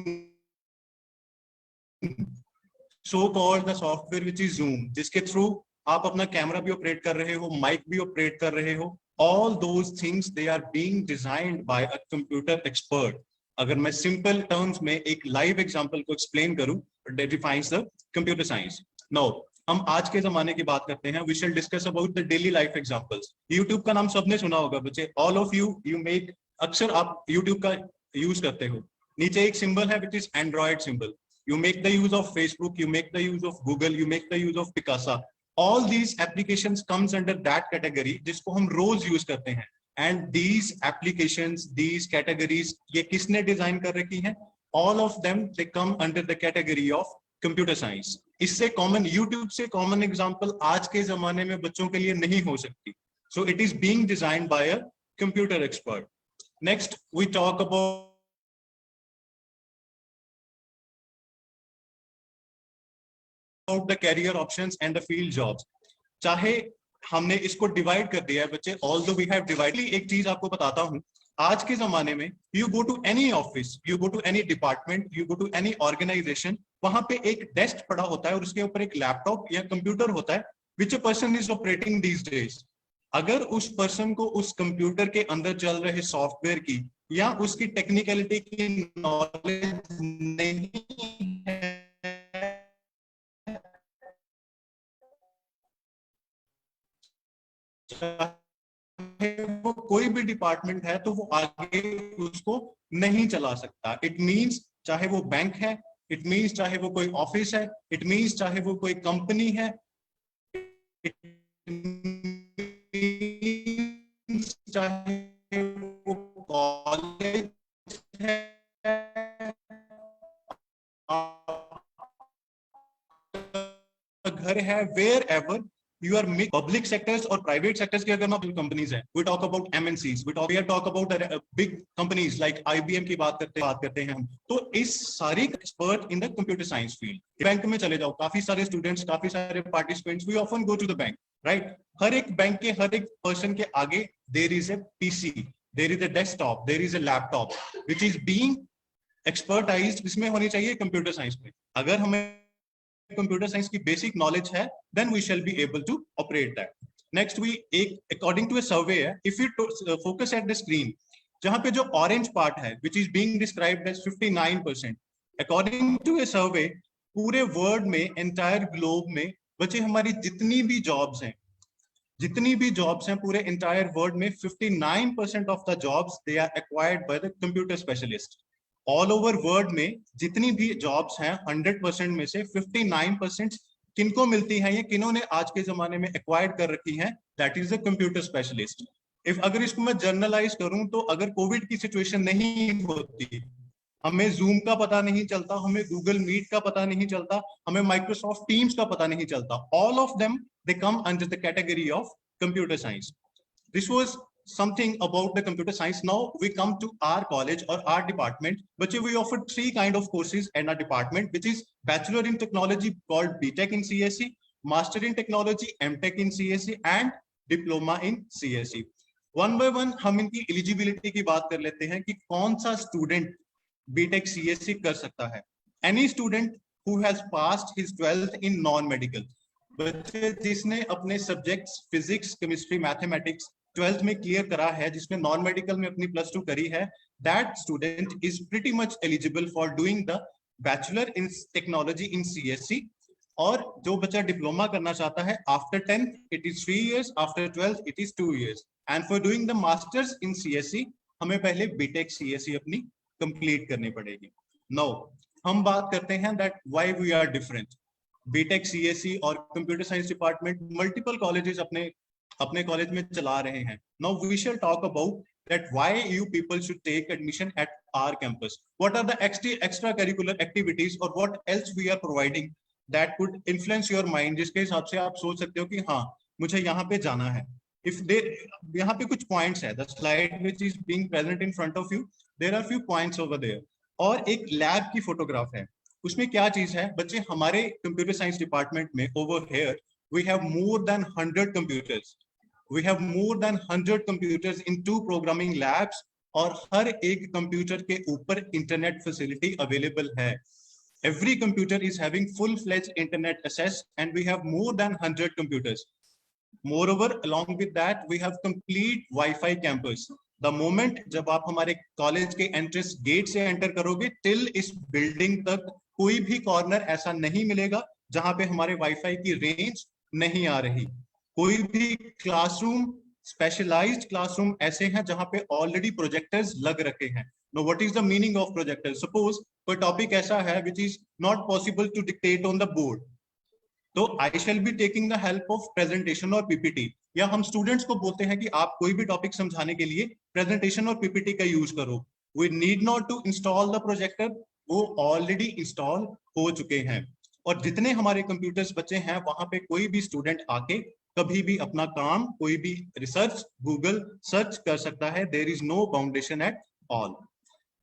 so called the software which is Zoom, जिसके थ्रू आप अपना कैमरा भी ऑपरेट कर रहे हो, माइक भी ऑपरेट कर रहे हो, all those things they are being designed by a computer expert. अगर मैं सिंपल टर्म्स में एक लाइव एग्जांपल को एक्सप्लेन करूं, that defines the computer science. Now हम आज के जमाने की बात करते हैं। We shall discuss about the daily life examples. YouTube का नाम सबने सुना होगा बच्चे, all of you make, अक्सर आप YouTube का यूज करते हो। नीचे एक सिंबल है which is Android symbol. You make the use of Facebook, you make the use of Google, you make the use of Picasa. All these applications comes under that category जिसको हम रोज use करते हैं। And these applications, these categories, ये किसने design कर रखी हैं? All of them they come under the category of computer science. इससे कॉमन, YouTube से कॉमन एग्जांपल आज के जमाने में बच्चों के लिए नहीं हो सकती। So it is being designed by a computer expert. Next, we talk about the career options and the field jobs. चाहे हमने इसको डिवाइड कर दिया है बच्चे, although we have divided, एक चीज आपको बताता हूं, आज के जमाने में you go to any office, you go to any department, you go to any organization, वहां पे एक डेस्क पड़ा होता है और उसके ऊपर एक लैपटॉप या कंप्यूटर होता है which a person is operating these days. अगर उस पर्सन को उस कंप्यूटर के अंदर चल रहे सॉफ्टवेयर की या उसकी टेक्निकलिटी की नॉलेज नहीं है, वो कोई भी डिपार्टमेंट है तो वो आगे उसको नहीं चला सकता। इट मींस चाहे वो बैंक है, इट मींस चाहे वो कोई ऑफिस है, इट मींस चाहे वो कोई कंपनी है, चाहे वो कॉलेज है, घर है, wherever you are mix public sectors और private sectors की अगर हम कंपनीज हैं, we talk about MNCs, we talk about big companies like IBM की बात करते हैं हम, तो इस सारी expert in the computer science field. Bank में चले जाओ, काफी सारे स्टूडेंट्स, काफी सारे participants, we often go to the bank, right. हर एक बैंक के हर एक पर्सन के आगे there is a PC, there is a desktop, there is a laptop which is being expertised, इसमें होनी चाहिए कंप्यूटर साइंस में। अगर हमें कंप्यूटर साइंस की बेसिक नॉलेज है, then we shall be able to operate that. Next, according to a survey, if you focus at the screen, जहां पे जो orange part है, which is being described as 59%, according to a survey, पूरे world में, entire globe में, बच्चे हमारी जितनी भी जॉब्स हैं पूरे entire वर्ल्ड में, 59% of the jobs they are acquired by the computer specialist. All over world में जितनी भी जॉब्स हैं 100% में से 59% किनको मिलती हैं, ये किन्होंने आज के जमाने में एक्वायर्ड कर रखी हैं, that is the computer specialist. If अगर इसको मैं जर्नलाइज करूं तो अगर कोविड की सिचुएशन नहीं होती, हमें जूम का पता नहीं चलता, हमें गूगल मीट का पता नहीं चलता, हमें माइक्रोसॉफ्ट टीम्स का पता नहीं चलता, all of them they come under the category of computer science. This was something about the computer science. Now we come to our college or our department, which we offer 3 kind of courses in our department, which is Bachelor in Technology called BTech in CSE, Master in Technology MTech in CSE, and Diploma in CSE. One by one हम इनकी eligibility की बात कर लेते हैं कि कौन सा student BTech CSE कर सकता है। Any student who has passed his 12th in non-medical, बच्चे जिसने अपने subjects physics, chemistry, mathematics 12th में क्लियर करा है, जिसने नॉन मेडिकल में अपनी +2 करी है, that student is pretty much eligible for doing the bachelor in technology in CSC, और जो बच्चा डिप्लोमा करना चाहता है after 10th it is 3 years, after 12th it is 2 years, and for doing the masters in CSC हमें पहले BTech CSC अपनी complete करनी पड़ेगी। नाउ हम बात करते हैं that why we are different. BTech CSC और computer science department multiple colleges अपने अपने कॉलेज में चला रहे हैं। Now we shall talk about that why you people should take admission at our campus, what are the extracurricular activities or what else we are providing that could influence your mind, जिसके हिसाब से आप सोच सकते हो कि हाँ मुझे यहाँ पे जाना है। if they यहाँ पे कुछ points है, the slide which is being present in front of you, there are few points over there, और एक लैब की फोटोग्राफ है। उसमें क्या चीज है बच्चे, हमारे कंप्यूटर साइंस डिपार्टमेंट में over here we have more than 100 computers, we have more than 100 computers in 2 programming labs, और हर एक कंप्यूटर के ऊपर इंटरनेट फैसिलिटी अवेलेबल है। every computer is having full fledged internet access and we have more than 100 computers. moreover along with that we have complete Wi-Fi campus. the moment जब आप हमारे college के entrance gate से enter करोगे till इस building तक कोई भी कॉर्नर ऐसा नहीं मिलेगा जहां पे हमारे वाईफाई की रेंज नहीं आ रही। कोई भी क्लासरूम, स्पेशलाइज्ड क्लासरूम ऐसे हैं जहां पे ऑलरेडी प्रोजेक्टर्स लग रखे हैं। No what is the meaning of projector? Suppose कोई टॉपिक ऐसा है which is not possible to dictate on the board, तो I shall be taking the help of presentation और पीपीटी, या हम स्टूडेंट्स को बोलते हैं कि आप कोई भी टॉपिक समझाने के लिए प्रेजेंटेशन और पीपीटी का यूज करो। We need not to install the projector, वो ऑलरेडी इंस्टॉल हो चुके हैं। और जितने हमारे कंप्यूटर्स बचे हैं वहां पे कोई भी स्टूडेंट आके कभी भी अपना काम, कोई भी रिसर्च गूगल सर्च कर सकता है। There is no boundation at all.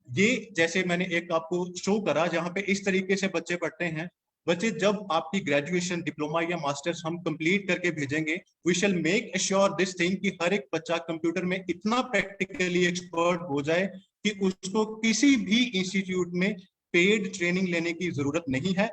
ये जैसे मैंने एक आपको शो करा जहां पे इस तरीके से बच्चे पढ़ते हैं। बच्चे जब आपकी ग्रेजुएशन, डिप्लोमा या मास्टर्स हम कंप्लीट करके भेजेंगे, we shall make assure this thing कि हर एक बच्चा कंप्यूटर में इतना प्रैक्टिकली एक्सपर्ट हो जाए कि उसको किसी भी इंस्टीट्यूट में पेड ट्रेनिंग लेने की जरूरत नहीं है।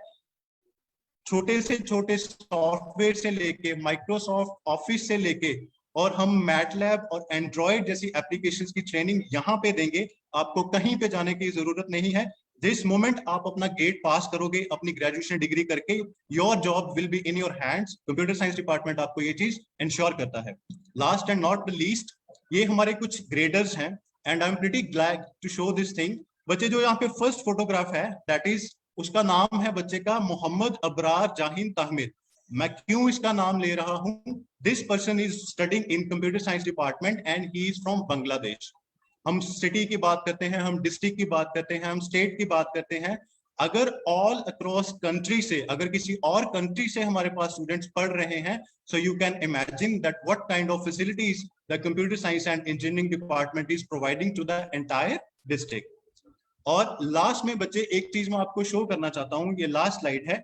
छोटे से छोटे सॉफ्टवेयर से लेके माइक्रोसॉफ्ट ऑफिस से लेके, और हम मैटलैब और एंड्रॉइड जैसी एप्लीकेशंस की ट्रेनिंग यहाँ पे देंगे। आपको कहीं पे जाने की जरूरत नहीं है। जिस मोमेंट आप अपना गेट पास करोगे अपनी ग्रेजुएशन डिग्री करके, your job will be in your hands. Computer science department आपको ये चीज इंश्योर करता है। Last and not the least, ये हमारे कुछ ग्रेडर्स हैं and I am pretty glad to show this thing. बच्चे जो यहाँ पे फर्स्ट फोटोग्राफ है, दैट इज, उसका नाम है बच्चे का मोहम्मद अबरार जाहिन ताहमिर। मैं क्यों इसका नाम ले रहा हूं? This person is studying in computer science department and he is from Bangladesh. हम सिटी की बात करते हैं, हम डिस्ट्रिक्ट की बात करते हैं, हम स्टेट की बात करते हैं। अगर ऑल अक्रॉस कंट्री से, अगर किसी और कंट्री से हमारे पास स्टूडेंट्स पढ़ रहे हैं, so you can imagine that what kind of facilities the computer science and engineering department is providing to the entire district. और लास्ट में बच्चे एक चीज मैं आपको शो करना चाहता हूं, ये लास्ट स्लाइड है।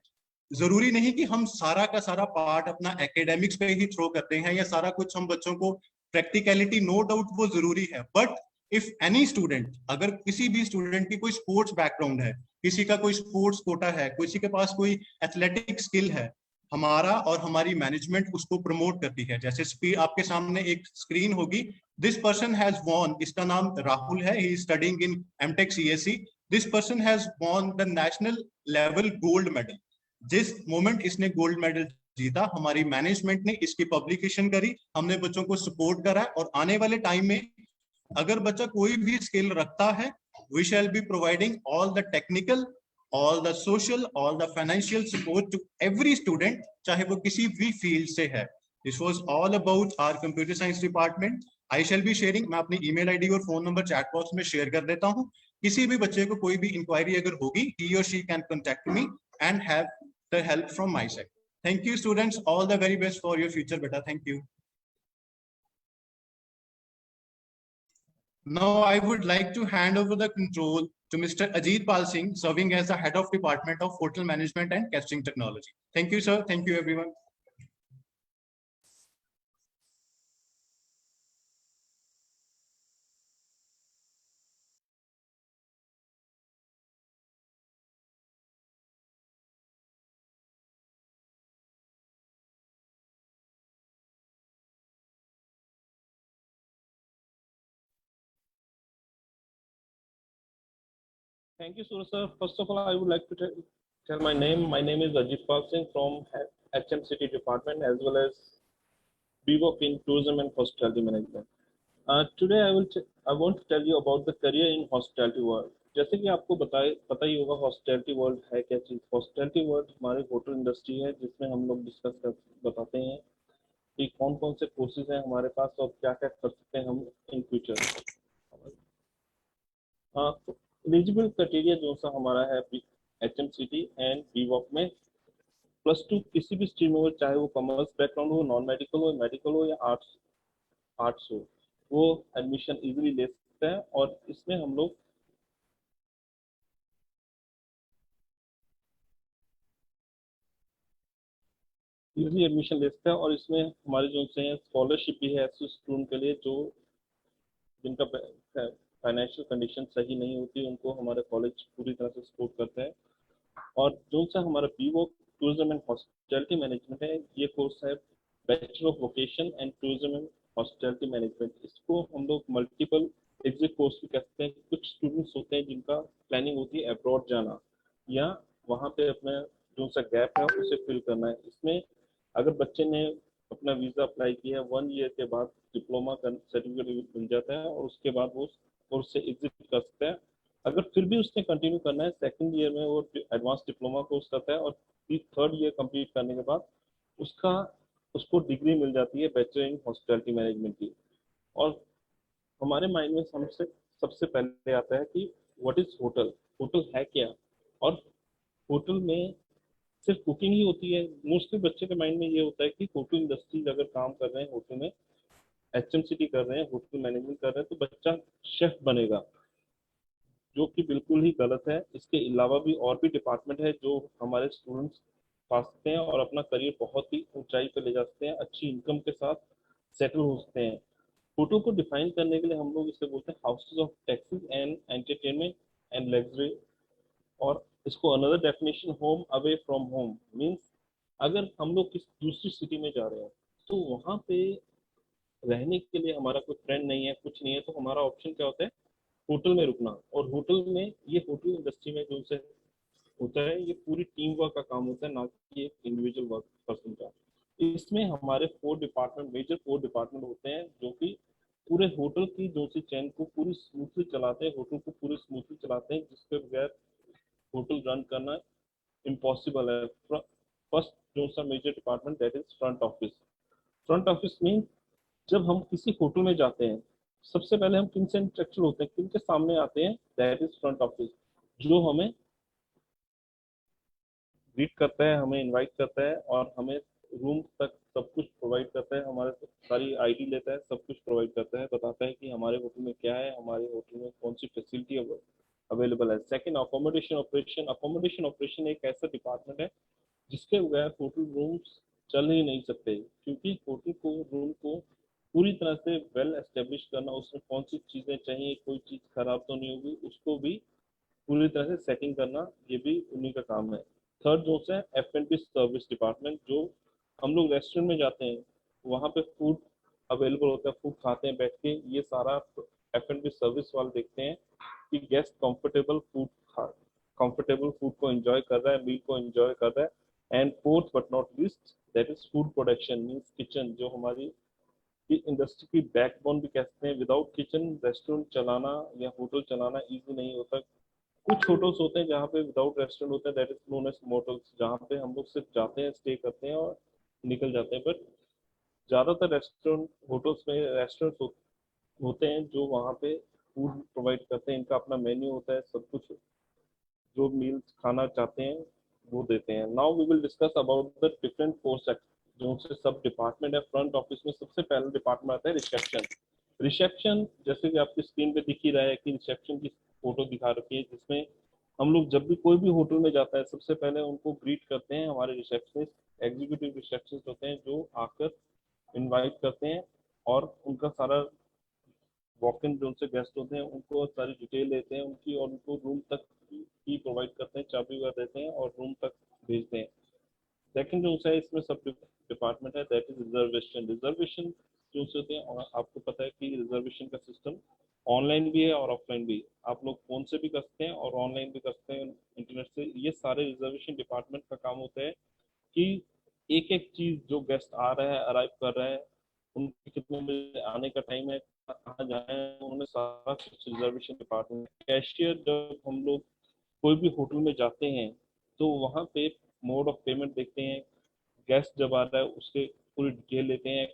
जरूरी नहीं कि हम सारा का सारा पार्ट अपना एकेडमिक्स पे ही थ्रो करते हैं या सारा कुछ हम बच्चों को प्रैक्टिकलिटी, नो डाउट वो जरूरी है, बट इफ एनी स्टूडेंट, अगर किसी भी स्टूडेंट की कोई स्पोर्ट्स बैकग्राउंड है, किसी का कोई स्पोर्ट्स कोटा है, किसी के पास कोई एथलेटिक स्किल है, हमारा और हमारी मैनेजमेंट उसको प्रमोट करती है। जैसे आपके सामने एक स्क्रीन होगी, दिस पर्सन हैज वॉन, इसका नाम राहुल है, he is studying in MTech CSC. This person has won the national level gold medal. जिस मोमेंट इसने गोल्ड मेडल जीता, हमारी मैनेजमेंट ने इसकी पब्लिकेशन करी, हमने बच्चों को सपोर्ट करा, और आने वाले टाइम में अगर बच्चा कोई भी स्किल रखता है, we shall be providing all the technical, all the social, all the financial support to every student, चाहे वो किसी भी फील्ड से है। This was all about our computer science department. I shall be sharing, मैं अपनी email ID और phone number chat box में share कर देता हूँ। किसी भी बच्चे को कोई भी इंक्वायरी अगर होगी, he or she can contact me and have the help from my side. Thank you students, all the very best for your future beta. Thank you. Now I would like to hand over the control to Mr. Ajit Pal Singh, serving as the Head of Department of Hotel Management and Catering Technology. Thank you, sir. Thank you, everyone. Thank you, Suraj sir. First of all, I would like to tell my name. My name is Ajit Pal Singh from HMCT department as well as BWOC in tourism and hospitality management. Today I want to tell you about the career in hospitality world. जैसे कि आपको पता ही होगा hospitality world है क्या चीज़। Hospitality world हमारी hotel industry है जिसमें हम लोग बताते हैं कि कौन कौन से कोर्सेज हैं हमारे पास और क्या क्या कर सकते हैं हम इन फ्यूचर। एलिजिबल क्राइटेरिया जो सा हमारा है HMCT एंड BWOC में +2 किसी भी स्ट्रीम हो, चाहे वो कॉमर्स बैकग्राउंड हो, नॉन मेडिकल हो या आर्ट्स हो, वो एडमिशन इजीली ले सकते हैं। और इसमें हम लोग इजीली एडमिशन ले सकते हैं। और इसमें हमारे जो से स्कॉलरशिप भी है ऐसे स्टूडेंट के लिए जो जिनका फाइनेंशियल कंडीशन सही नहीं होती, उनको हमारे कॉलेज पूरी तरह से सपोर्ट करते हैं। और जो सा हमारा BWOC tourism and hospitality management है, ये कोर्स है bachelor of vocation and tourism and hospitality management. इसको हम लोग मल्टीपल एग्जिट कोर्स भी कहते हैं। कुछ स्टूडेंट्स होते हैं जिनका प्लानिंग होती है अब्रॉड जाना या वहाँ पे अपना जो सा गैप है उसे फिल करना है। इसमें अगर बच्चे ने अपना वीज़ा अप्लाई किया है, 1 ईयर के बाद डिप्लोमा का सर्टिफिकेट मिल जाता है और उसके बाद वो कोर्स से एग्जिट कर सकता है। अगर फिर भी उसने कंटिन्यू करना है, सेकंड ईयर में वो एडवांस डिप्लोमा कोर्स करता है और थर्ड ईयर कंप्लीट करने के बाद उसको डिग्री मिल जाती है बैचलर इन हॉस्पिटैलिटी मैनेजमेंट की। और हमारे माइंड में सबसे पहले आता है कि व्हाट इज होटल, होटल है क्या, और होटल में सिर्फ कुकिंग ही होती है। मोस्टली बच्चे के माइंड में ये होता है कि होटल इंडस्ट्रीज अगर काम कर रहे हैं, होटल में HMCT कर रहे हैं, होटल मैनेजमेंट कर रहे हैं, तो बच्चा शेफ बनेगा, जो कि बिल्कुल ही गलत है। इसके अलावा भी और भी डिपार्टमेंट है जो हमारे स्टूडेंट्स पा सकते हैं और अपना करियर बहुत ही ऊंचाई पर ले जा सकते हैं, अच्छी इनकम के साथ सेटल हो सकते हैं। होटल को डिफाइन करने के लिए हम लोग इसे बोलते हैं houses of taxis and entertainment and luxury. और इसको another definition home away from home means अगर हम लोग किसी दूसरी सिटी में जा रहे हैं तो वहाँ पे रहने के लिए हमारा कोई फ्रेंड नहीं है, कुछ नहीं है, तो हमारा ऑप्शन क्या होता है, होटल में रुकना। और होटल में ये होटल इंडस्ट्री में जो से होता है, ये पूरी टीम वर्क का काम होता है, ना कि एक इंडिविजुअल वर्क पर्सन का। इसमें हमारे 4 डिपार्टमेंट, मेजर 4 डिपार्टमेंट होते हैं जो कि पूरे होटल की जो सी चैन को पूरी स्मूथली चलाते हैं, होटल को पूरी स्मूथली चलाते हैं, जिसके बगैर होटल रन करना इम्पॉसिबल है। फर्स्ट जो सा major department that is front office. Front office mean जब हम किसी होटल में जाते हैं, सबसे पहले हम किन से इंटरेक्शन होते हैं, किन के सामने आते हैं, दैट इज फ्रंट ऑफिस, जो हमें ग्रीट करता है, हमें इनवाइट करता है और हमें रूम तक सब कुछ प्रोवाइड करता है, हमारे से सारी ID लेता है, सब कुछ प्रोवाइड करता है, बताता है कि हमारे होटल में क्या है, हमारे होटल में कौन सी फैसिलिटी अवेलेबल है। Second, accommodation operation. Accommodation operation एक ऐसा डिपार्टमेंट है जिसके बगैर होटल रूम्स चल ही नहीं सकते, क्योंकि होटल को रूम को पूरी तरह से वेल एस्टेब्लिश करना, उसमें कौन सी चीज़ें चाहिए, कोई चीज़ खराब तो नहीं होगी, उसको भी पूरी तरह से सेटिंग करना, ये भी उन्हीं का काम है। थर्ड जो है F&B सर्विस डिपार्टमेंट, जो हम लोग रेस्टोरेंट में जाते हैं, वहाँ पे फूड अवेलेबल होता है, फूड खाते हैं बैठ के, ये सारा F&B सर्विस वाले देखते हैं कि गेस्ट कंफर्टेबल फूड को एंजॉय कर रहा है, मील को एंजॉय कर रहा है। And fourth but not least that is food production means kitchen, जो हमारी इंडस्ट्री की बैकबोन भी कहते हैं। विदाउट किचन रेस्टोरेंट चलाना या होटल चलाना इजी नहीं होता। कुछ होटल्स होते हैं जहाँ पे विदाउट रेस्टोरेंट होता है, that is known as motels, जहाँ पे हम लोग सिर्फ जाते हैं, स्टे करते हैं और निकल जाते हैं। बट ज्यादातर रेस्टोरेंट होटल्स में रेस्टोरेंट्स होते हैं जो वहाँ पे फूड प्रोवाइड करते हैं, इनका अपना मेन्यू होता है, सब कुछ जो मील्स खाना चाहते हैं वो देते हैं। Now we will discuss about the different course जो से सब डिपार्टमेंट है। फ्रंट ऑफिस में सबसे पहला डिपार्टमेंट आता है रिसेप्शन। रिसेप्शन जैसे कि आपकी स्क्रीन पे दिख ही रहा है कि रिसेप्शन की फोटो दिखा रखी है, जिसमें हम लोग जब भी कोई भी होटल में जाता है सबसे पहले उनको ग्रीट करते हैं हमारे रिसेप्शनिस्ट। एग्जीक्यूटिव रिसेप्शनिस्ट होते हैं जो आकर इनवाइट करते हैं और उनका सारा वॉक इन जो उनसे गेस्ट होते हैं उनको सारी डिटेल लेते हैं उनकी, और उनको रूम तक की प्रोवाइड करते हैं, चाबी वगैरह देते हैं और रूम तक भेजते हैं। सेकंड जो है इसमें सब डिपार्टमेंट है दैट इज रिजर्वेशन। रिजर्वेशन जो होते हैं, और आपको पता है कि रिजर्वेशन का सिस्टम ऑनलाइन भी है और ऑफलाइन भी। आप लोग फोन से भी कर सकते हैं और ऑनलाइन भी कर सकते हैं इंटरनेट से। ये सारे रिजर्वेशन डिपार्टमेंट का काम होता है कि एक एक चीज जो गेस्ट आ रहा है, अराइव कर रहा है, उनके कितने बजे आने का टाइम है, कहाँ जाना है, उन्होंने सारा कुछ रिजर्वेशन डिपार्टमेंट। कैशियर जब हम लोग कोई भी होटल में जाते हैं तो वहाँ पे मोड ऑफ पेमेंट देखते हैं। गेस्ट जब आ रहा है उसके पूरी डिटेल लेते हैं।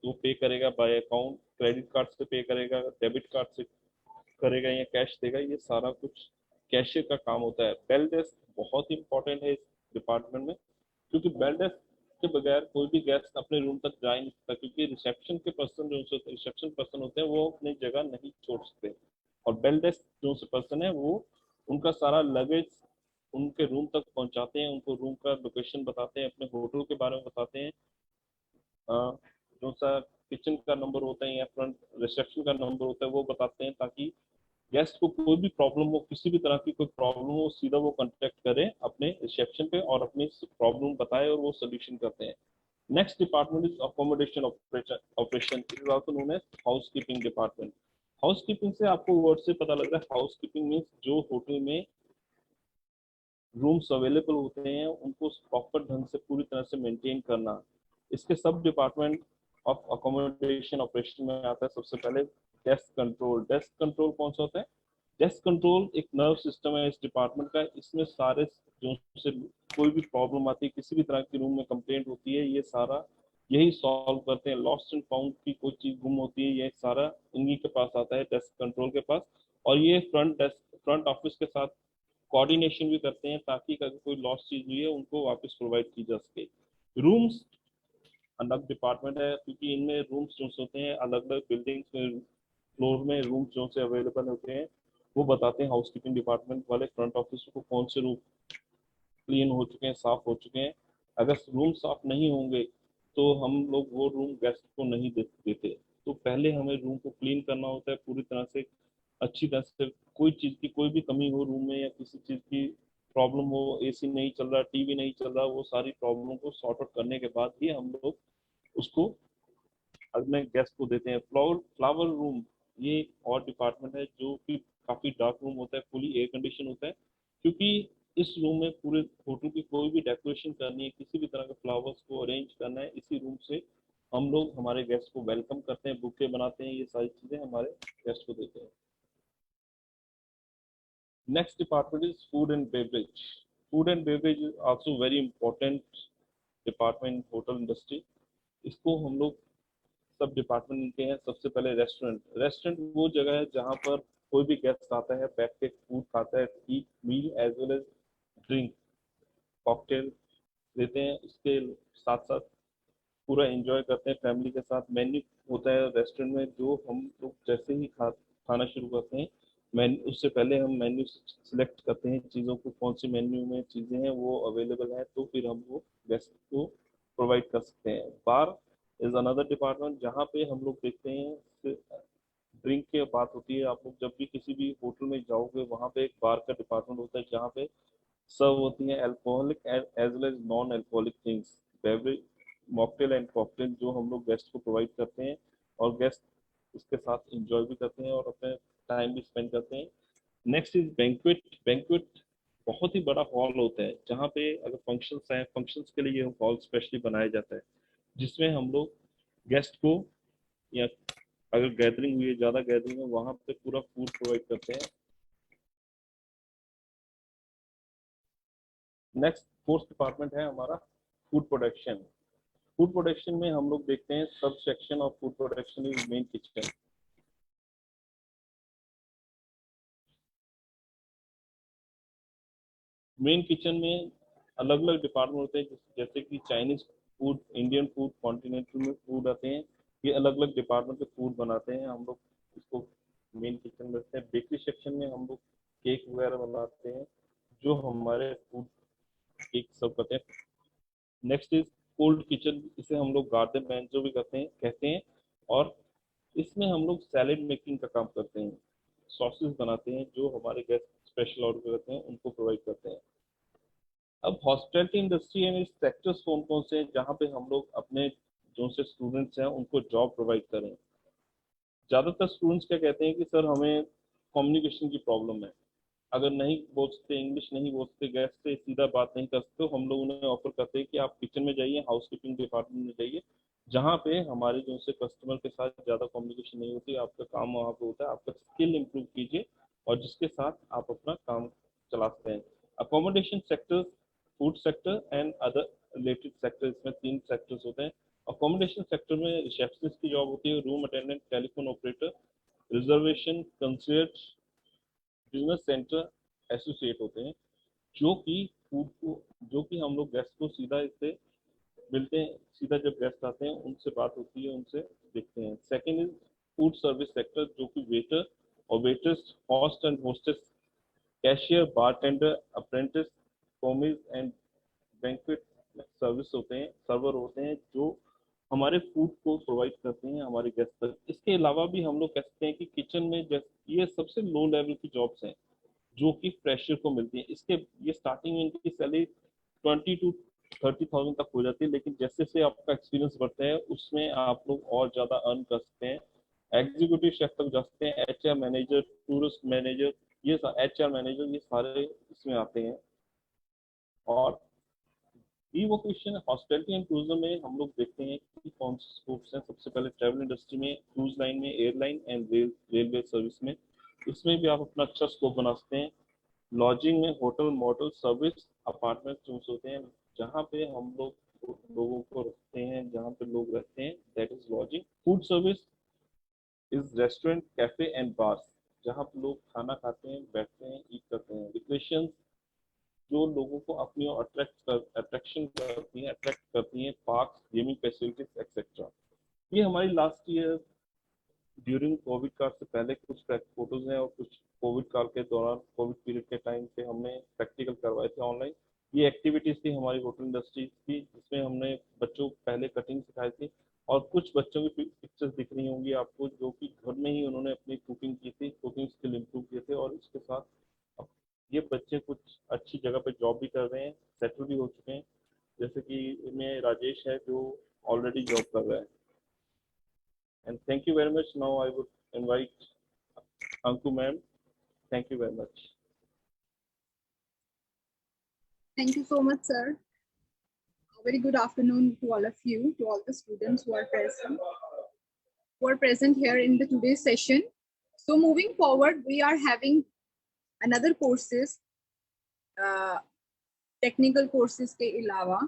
वो पे करेगा बाय अकाउंट, क्रेडिट कार्ड से पे करेगा, डेबिट कार्ड से करेगा या कैश देगा, ये सारा कुछ कैशियर का काम होता है। बेल डेस्क बहुत इंपॉर्टेंट है इस डिपार्टमेंट में, क्योंकि बेल डेस्क के बगैर कोई भी गेस्ट अपने रूम तक जा ही नहीं सकता, क्योंकि रिसेप्शन के पर्सन जो रिसेप्शन पर्सन होते हैं वो अपनी जगह नहीं छोड़ सकते। और बेल डेस्क जो पर्सन है वो उनका सारा लगेज उनके रूम तक पहुंचाते हैं, उनको रूम का लोकेशन बताते हैं, अपने होटल के बारे में बताते हैं, जो सा किचन का नंबर होता है या फ्रंट रिसेप्शन का नंबर होता है वो बताते हैं, ताकि गेस्ट को कोई भी प्रॉब्लम हो, किसी भी तरह की कोई प्रॉब्लम हो, सीधा वो कांटेक्ट करे अपने रिसेप्शन पे और अपनी प्रॉब्लम बताए और वो सोल्यूशन करते हैं। Next department is accommodation operation, it is also known as housekeeping department. Housekeeping से आपको वर्ड से पता लग रहा है, हाउसकीपिंग मीन्स जो होटल में रूम्स अवेलेबल होते हैं उनको प्रॉपर ढंग से पूरी तरह से मेंटेन करना। इसके सब डिपार्टमेंट ऑफ अकोमोडेशन ऑपरेशन में आता है। सबसे पहले डेस्क कंट्रोल। डेस्क कंट्रोल कौन सा होता है? डेस्क कंट्रोल एक नर्व सिस्टम है इस डिपार्टमेंट का। इसमें सारे जो से कोई भी प्रॉब्लम आती है, किसी भी तरह की रूम में कंप्लेंट होती है, ये सारा यही सॉल्व करते हैं। लॉस्ट एंड फाउंड की कोई चीज गुम होती है, ये सारा इन्हीं के पास आता है, डेस्क कंट्रोल के पास। और ये फ्रंट ऑफिस के साथ कोऑर्डिनेशन भी करते हैं, ताकि अगर कोई लॉस्ट चीज हुई है उनको वापस प्रोवाइड की जा सके। रूम्स अलग डिपार्टमेंट है, क्योंकि इनमें रूम्स जो होते हैं अलग अलग बिल्डिंग्स में, फ्लोर में रूम्स जो से अवेलेबल होते हैं वो बताते हैं हाउसकीपिंग डिपार्टमेंट वाले फ्रंट ऑफिस को कौन से रूम क्लीन हो चुके हैं, साफ हो चुके हैं। अगर रूम साफ नहीं होंगे तो हम लोग वो रूम गेस्ट को नहीं देते। तो पहले हमें रूम को क्लीन करना होता है पूरी तरह से, अच्छी तरह से। कोई चीज़ की कोई भी कमी हो रूम में या किसी चीज़ की प्रॉब्लम हो, एसी नहीं चल रहा, टीवी नहीं चल रहा, वो सारी प्रॉब्लम को सॉर्ट आउट करने के बाद ही हम लोग उसको अपने गेस्ट को देते हैं। फ्लावर रूम ये और डिपार्टमेंट है जो कि काफ़ी डार्क रूम होता है, फुली एयर कंडीशन होता है, क्योंकि इस रूम में पूरे होटल की कोई भी डेकोरेशन करनी है, किसी भी तरह के फ्लावर्स को अरेंज करना है, इसी रूम से हम लोग हमारे गेस्ट को वेलकम करते हैं, बुके बनाते हैं, ये सारी चीज़ें हमारे गेस्ट को देते हैं। Next department is food and beverage. Food and beverage is also very important department in hotel industry. इसको हम लोग सब डिपार्टमेंट के हैं। सबसे पहले रेस्टोरेंट। रेस्टोरेंट वो जगह है जहाँ पर कोई भी गेस्ट आता है, बैठ के फूड खाता है, eat meal as well as drink cocktail लेते हैं, इसके साथ साथ पूरा एंजॉय करते हैं फैमिली के साथ। मेन्यू होता है रेस्टोरेंट में, जो हम लोग जैसे ही खाना शुरू करते हैं, मेन्यू उससे पहले हम मेन्यू सिलेक्ट करते हैं चीज़ों को, कौन सी मेन्यू में चीज़ें हैं वो अवेलेबल है, तो फिर हम वो गेस्ट को प्रोवाइड कर सकते हैं। बार इज अनदर डिपार्टमेंट जहाँ पे हम लोग देखते हैं ड्रिंक की बात होती है। आप लोग जब भी किसी भी होटल में जाओगे वहाँ पे एक बार का डिपार्टमेंट होता है जहाँ पे सर्व होती हैं alcoholic as well as non alcoholic things, beverage, mocktail and cocktail, जो हम लोग गेस्ट को प्रोवाइड करते हैं और गेस्ट उसके साथ इंजॉय भी करते हैं और अपने टाइम भी स्पेंड करते हैं। Next is banquet. बैंक्वेट बहुत ही बड़ा हॉल होता है जहाँ पे अगर फंक्शंस हैं, फंक्शंस के लिए ये हॉल स्पेशली बनाया जाता है, जिसमें हम लोग गेस्ट को या अगर गैदरिंग हुई है, ज़्यादा गैदरिंग है, वहाँ पे पूरा फूड प्रोवाइड करते हैं। नेक्स्ट फोर्थ डिपार्टमेंट है हमारा फूड प्रोडक्शन। फूड प्रोडक्शन में हम लोग देखते हैं sub section of food production is main kitchen. Main kitchen में अलग अलग डिपार्टमेंट होते हैं, जैसे कि Chinese food, Indian food, continental में फूड आते हैं, ये अलग अलग डिपार्टमेंट के फूड बनाते हैं। हम लोग इसको मेन किचन में रखते हैं। बेकरी सेक्शन में हम लोग केक वगैरह बनाते हैं, जो हमारे फूड केक सर्व करते हैं। नेक्स्ट इज कोल्ड किचन, इसे हम लोग गार्डन बैंजो भी कहते हैं, और इसमें हम लोग सैलेड मेकिंग का काम करते हैं, सॉसेस बनाते हैं, जो हमारे गेस्ट स्पेशल ऑर्डर करते हैं उनको प्रोवाइड करते हैं। अब हॉस्पिटैलिटी इंडस्ट्री एंड सेक्टर्स कौन कौन से हैं जहाँ पे हम लोग अपने जो से स्टूडेंट्स हैं उनको जॉब प्रोवाइड करें। ज़्यादातर स्टूडेंट्स क्या कहते हैं कि सर हमें कम्युनिकेशन की प्रॉब्लम है, अगर नहीं बोल सकते, इंग्लिश नहीं बोल सकते, गेस्ट से सीधा बात नहीं कर सकते, तो हम लोग उन्हें ऑफर करते हैं कि आप किचन में जाइए, हाउस कीपिंग डिपार्टमेंट में जाइए, जहाँ पे हमारे जो से कस्टमर के साथ ज़्यादा कम्युनिकेशन नहीं होती, आपका काम वहाँ पे होता है, आपका स्किल इम्प्रूव कीजिए और जिसके साथ आप अपना काम चला सकते हैं। Accommodation sector, food sector and other related sector, इसमें 3 सेक्टर्स होते हैं। अकोमोडेशन सेक्टर में रिसेप्शनिस्ट की जॉब होती है, room attendant, telephone operator, reservation, concert, business centre associate होते हैं, जो कि फूड को, जो कि हम लोग गेस्ट को सीधा इससे मिलते हैं, सीधा जब गेस्ट आते हैं उनसे बात होती है, उनसे देखते हैं। Second is food service sector, जो कि वेटर और waiters, host and hostess, cashier, bartender, apprentice, commis and banquet service होते हैं, सर्वर होते हैं, जो हमारे फूड को प्रोवाइड करते हैं हमारे गेस्ट तक। इसके अलावा भी हम लोग कह सकते हैं कि किचन में जैसे ये सबसे लो लेवल की जॉब्स हैं जो कि फ्रेशर को मिलती हैं। इसके ये स्टार्टिंग में इनकी सैलरी 20 to 30,000 तक हो जाती है, लेकिन जैसे जैसे आपका एक्सपीरियंस बढ़ता है उसमें आप लोग और ज़्यादा अर्न कर सकते हैं। एग्जीक्यूटिव शेफ तक जा सकते हैं, HR मैनेजर, टूरिस्ट मैनेजर, ये HR मैनेजर, ये सारे इसमें आते हैं। और रिवोकेशन, हॉस्पिटैलिटी एंड टूरिज्म में हम लोग देखते हैं कि कौन से स्कोप्स हैं। सबसे पहले ट्रैवल इंडस्ट्री में, क्रूज लाइन में, एयरलाइन एंड रेलवे सर्विस में, इसमें भी आप अपना अच्छा स्कोप बना सकते हैं। लॉजिंग में hotel, motel, service, apartment rooms होते हैं, जहाँ पे हम लोग लोगों को रखते हैं, जहाँ पे लोग रहते हैं, that is lodging. Food service is restaurant, cafe and bars, जहाँ पे लोग खाना खाते हैं, बैठते हैं, ईट करते हैं। रिक्रिएशन, जो लोगों को अपनी ओर अट्रैक्ट करती हैं, पार्क, गेमिंग फैसिलिटीज एक्सेट्रा। ये हमारी लास्ट ईयर ड्यूरिंग कोविड काल से पहले कुछ फोटोज हैं और कुछ कोविड काल के दौरान, कोविड पीरियड के टाइम पे हमने प्रैक्टिकल करवाए थे ऑनलाइन। ये एक्टिविटीज थी हमारी होटल इंडस्ट्री की, जिसमें हमने बच्चों को पहले कटिंग सिखाई थी, और कुछ बच्चों की पिक्चर्स दिख रही होंगी आपको, जो कि घर में ही उन्होंने अपनी कुकिंग की थी, कुकिंग स्किल इम्प्रूव किए थे, और इसके साथ ये बच्चे कुछ अच्छी जगह पे जॉब भी कर रहे हैं, सेटल भी हो चुके हैं। जैसे कि इनमें राजेश है जो ऑलरेडी जॉब कर रहा है। And thank you very much. Now I would invite Anku ma'am. Thank you very much. Thank you so much, sir. A very good afternoon to all of you, to all the students who are present here in the today's session. So moving forward, we are having another courses, technical courses ke ilawa.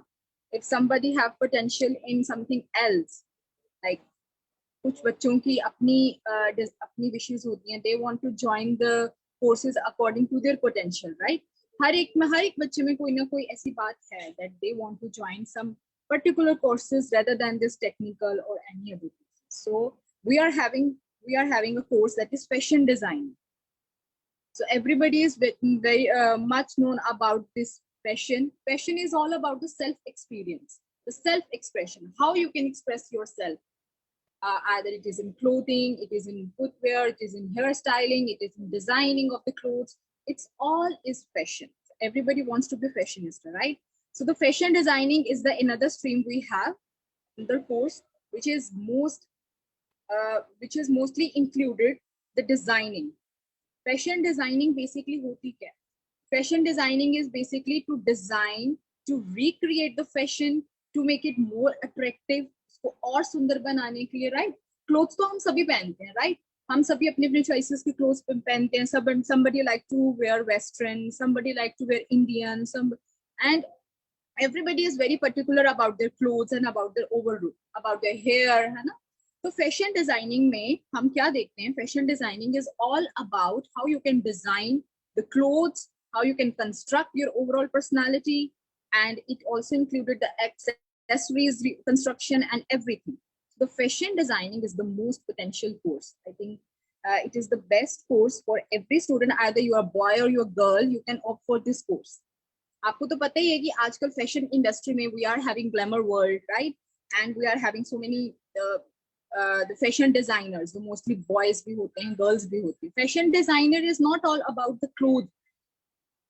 If somebody have potential in something else, like कुछ बच्चों की अपनी विशेष होती हैं, they want to join the courses according to their potential, right? हर एक बच्चे में कोई ना कोई ऐसी बात है that they want to join some particular courses rather than this technical or any other courses. So we are having a course that is fashion design. So everybody is very much known about this fashion. Fashion is all about the self-experience, the self-expression, how you can express yourself. Either it is in clothing, it is in footwear, it is in hairstyling, it is in designing of the clothes. It's all is fashion. Everybody wants to be fashionista, right? So the fashion designing is the another stream we have, another course, which is mostly included the designing. Fashion designing basically hoti kya? Fashion designing is basically to design, to recreate the fashion, to make it more attractive, उसको और सुंदर बनाने के लिए, right? Clothes तो हम सभी पहनते हैं, राइट? हम सभी अपने अपने चॉइसेस के क्लोथ्स पहनते हैं. Somebody like to wear western, somebody like to wear Indian, and everybody is very particular about their clothes and about their overall, about their hair, है ना? तो फैशन डिजाइनिंग में हम क्या देखते हैं? Fashion designing is all about how you can design the clothes, how you can construct your overall personality, and it also included the accessories construction and everything. The fashion designing is the most potential course. I think it is the best course for every student, either you are a boy or you are a girl, you can opt for this course. आपको तो पता ही है कि आजकल fashion industry में we are having glamour world, right? And we are having so many the fashion designers, the mostly boys भी होते हैं, girls भी होती हैं. Fashion designer is not all about the clothes.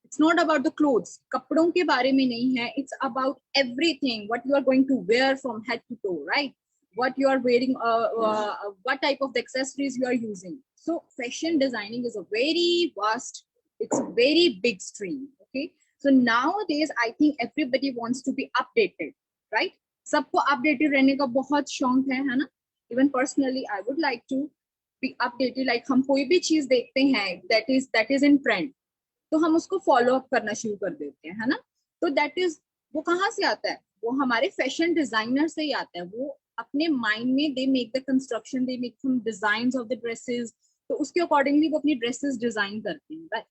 It's not about the clothes. कपड़ों के बारे में नहीं है. It's about everything, what you are going to wear from head to toe, right? what you are wearing, what type of the accessories you are using. So fashion designing is a very vast, it's a very big stream. Okay, so nowadays I think everybody wants to be updated, right? सबको updated रहने का बहुत शौक है ना? Even personally I would like to be updated. Like हम कोई भी चीज देखते हैं that is in trend, तो हम उसको फॉलो अप करना शुरू कर देते हैं, है ना? तो दैट इज, वो कहाँ से आता है? वो हमारे फैशन डिजाइनर से ही आता है। वो अपने माइंड में they make the construction, they make some designs of the dresses, तो उसके अकॉर्डिंगली वो अपनी ड्रेसेस डिजाइन करते हैं,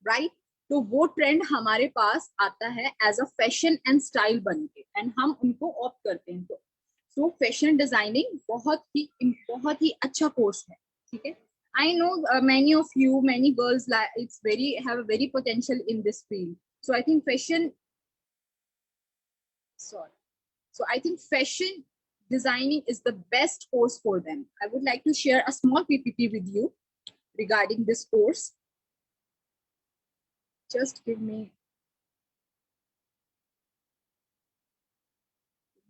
राइट? तो वो ट्रेंड हमारे पास आता है as a fashion and style बन के, एंड हम उनको ऑप्ट करते हैं। तो सो फैशन डिजाइनिंग बहुत ही अच्छा कोर्स है, ठीक है? I know many of you, many girls, like have a very potential in this field. So I think fashion designing is the best course for them. I would like to share a small PPT with you regarding this course. Just give me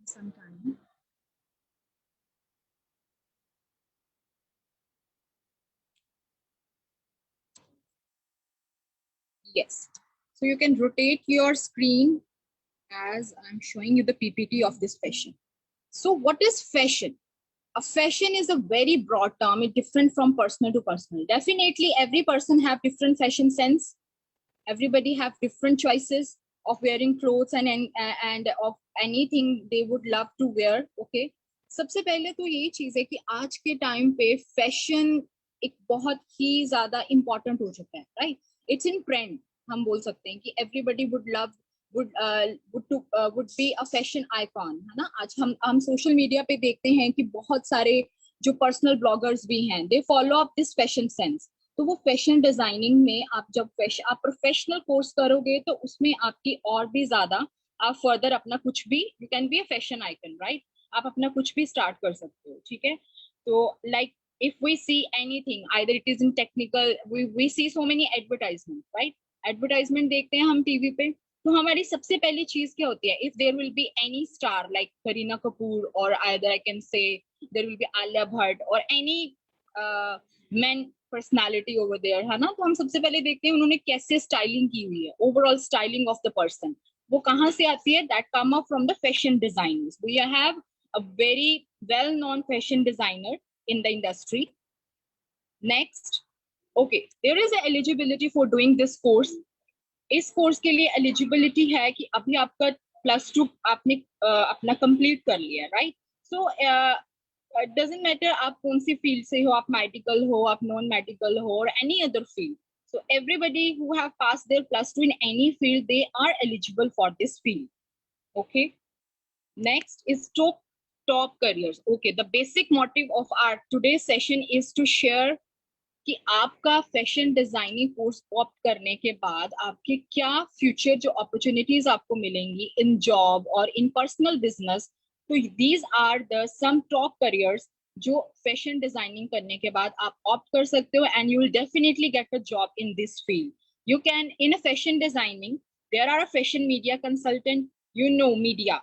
some time. Yes, so you can rotate your screen as I'm showing you the PPT of this fashion. So what is fashion? A fashion is a very broad term. It's different from personal to personal. Definitely every person have different fashion sense. Everybody have different choices of wearing clothes and of anything they would love to wear. Okay, सबसे पहले तो यही चीज है कि आज के time पे फैशन एक बहुत ही ज्यादा इम्पोर्टेंट हो चुका है, राइट? इट्स इन ट्रेंड, हम बोल सकते हैं कि everybody would be a fashion icon, है ना? आज हम सोशल मीडिया पे देखते हैं कि बहुत सारे जो पर्सनल ब्लॉगर्स भी हैं, they follow up this fashion sense. तो वो फैशन डिजाइनिंग में आप जब आप प्रोफेशनल कोर्स करोगे तो उसमें आपकी और भी ज्यादा आप फर्दर अपना कुछ भी, you can be a fashion icon, right? आप अपना कुछ भी स्टार्ट कर सकते हो, ठीक है? तो like if we see anything, either it is in technical, we see so many advertisements, right? Advertisement देखते हैं हम टीवी पे, तो हमारी सबसे पहली चीज क्या होती है? If there will be any star like Kareena Kapoor, or either I can say there will be Alia Bhatt or any men personality over there, है ना? तो हम सबसे पहले देखते हैं उन्होंने कैसे स्टाइलिंग की हुई है, overall styling of the person. वो कहाँ से आती है? That come up from the fashion designers. We have a very well-known fashion designer in the industry. Next, okay, there is an eligibility for doing this course. इस course के लिए eligibility है कि अभी आपका +2 आपने अपना कंप्लीट कर लिया, right? So it doesn't matter आप कौन सी फील्ड से हो, आप मेडिकल हो, आप नॉन मेडिकल हो, और any other field. So everybody who have passed their +2 in any field, they are eligible for this field. Okay. Next is top careers. Okay, the basic motive of our today's session is to share कि आपका fashion designing course opt करने के बाद आपके क्या future जो opportunities आपको मिलेंगी इन जॉब और इन पर्सनल बिजनेस. तो these are the some top careers जो फैशन डिजाइनिंग करने के बाद आप ऑप्ट कर सकते हो, and you will definitely get a job in this field. You can in a fashion designing there are a fashion media consultant. You know, media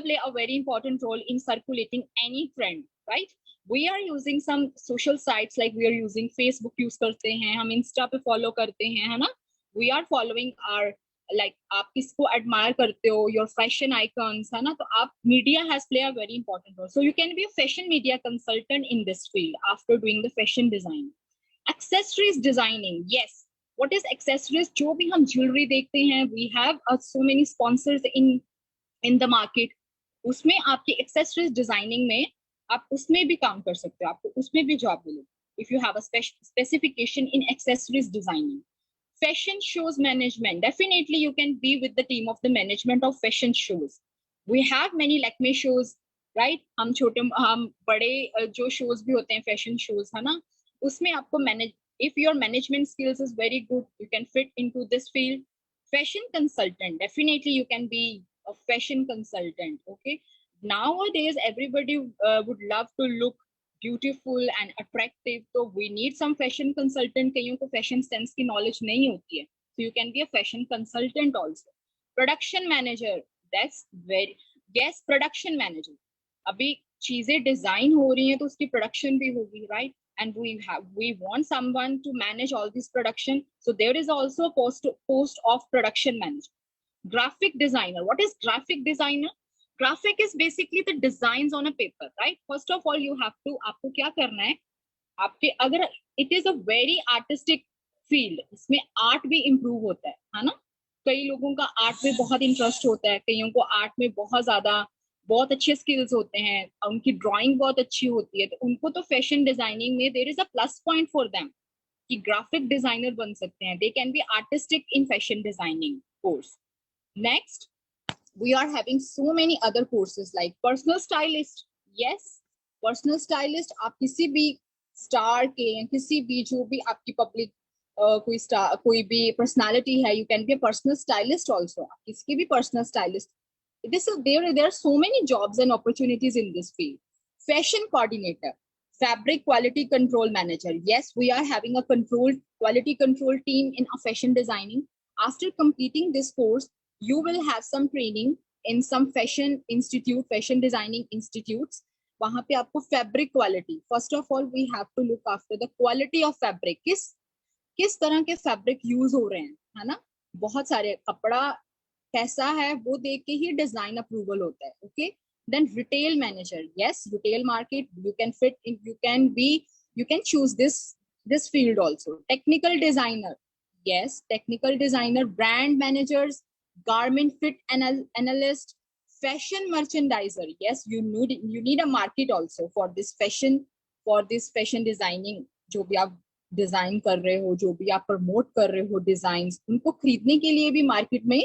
play a very important role in circulating any trend, right? We are using some social sites, like we are using Facebook use करते हैं, हम Insta पे follow करते हैं, है ना? We are following our, like आप किसको admire करते हो, your fashion icons, है ना? तो आप media has play a very important role. So you can be a fashion media consultant in this field after doing the fashion design. Accessories designing, yes. What is accessories? जो भी हम jewelry देखते हैं, we have so many sponsors in the market. उसमें आपकी accessories designing में आप उसमें भी काम कर सकते हो, आपको उसमें भी जॉब मिलेगी if you have a specification in accessories designing. Fashion shows management, definitely you can be with the team of the management of fashion shows. We have many Lakme shows, right? हम बड़े जो shows भी होते हैं fashion shows, है ना? उसमें आपको manage, if your management skills is very good, you can fit into this field. Fashion consultant, definitely you can be a fashion consultant. Okay, nowadays everybody would love to look beautiful and attractive, so we need some fashion consultant. कईयों को fashion sense की knowledge नहीं होती है, so you can be a fashion consultant also. Production manager, that's very, yes, production manager. अभी चीजें design हो रही हैं तो उसकी प्रोडक्शन भी होगी, right? And we want someone to manage all this production, so there is also a post of production manager. Graphic designer, what is graphic designer? Graphic is basically the designs on a paper, right? First of all, you have to, आपको क्या करना है, आपके अगर it is a very artistic field, इसमें art भी improve होता है ना? कई लोगों का आर्ट में बहुत इंटरेस्ट होता है, कईयों को आर्ट में बहुत अच्छे स्किल्स होते हैं, उनकी ड्राइंग बहुत अच्छी होती है, तो उनको तो फैशन डिजाइनिंग में there is a plus point for them कि ग्राफिक डिजाइनर बन सकते हैं. They can be artistic in fashion designing course. Next, we are having so many other courses like personal stylist. Yes, personal stylist, आप किसी भी star के या किसी भी जो भी आपकी पब्लिक कोई भी पर्सनालिटी है, you can be a personal stylist also. आप किसी भी personal stylist. There are so many jobs and opportunities in this field. Fashion coordinator, fabric quality control manager. Yes, we are having a quality control team in fashion designing. After completing this course, you will have some training in some fashion institute, fashion designing institutes. वहां पे आपको fabric quality. First of all, we have to look after the quality of fabric. किस तरह के fabric use हो रहे हैं, है ना? बहुत सारे कपड़ा कैसा है वो देख के ही डिजाइन अप्रूवल होता है. Okay, then retail manager. Yes, retail market, you can fit in, you can choose this field also. Technical designer. Yes, technical designer. Brand managers, garment fit analyst, fashion merchandiser. Yes, you need a market also for this fashion designing. जो भी आप design कर रहे हो, जो भी आप promote कर रहे हो डिजाइन्स, उनको खरीदने के लिए भी मार्केट में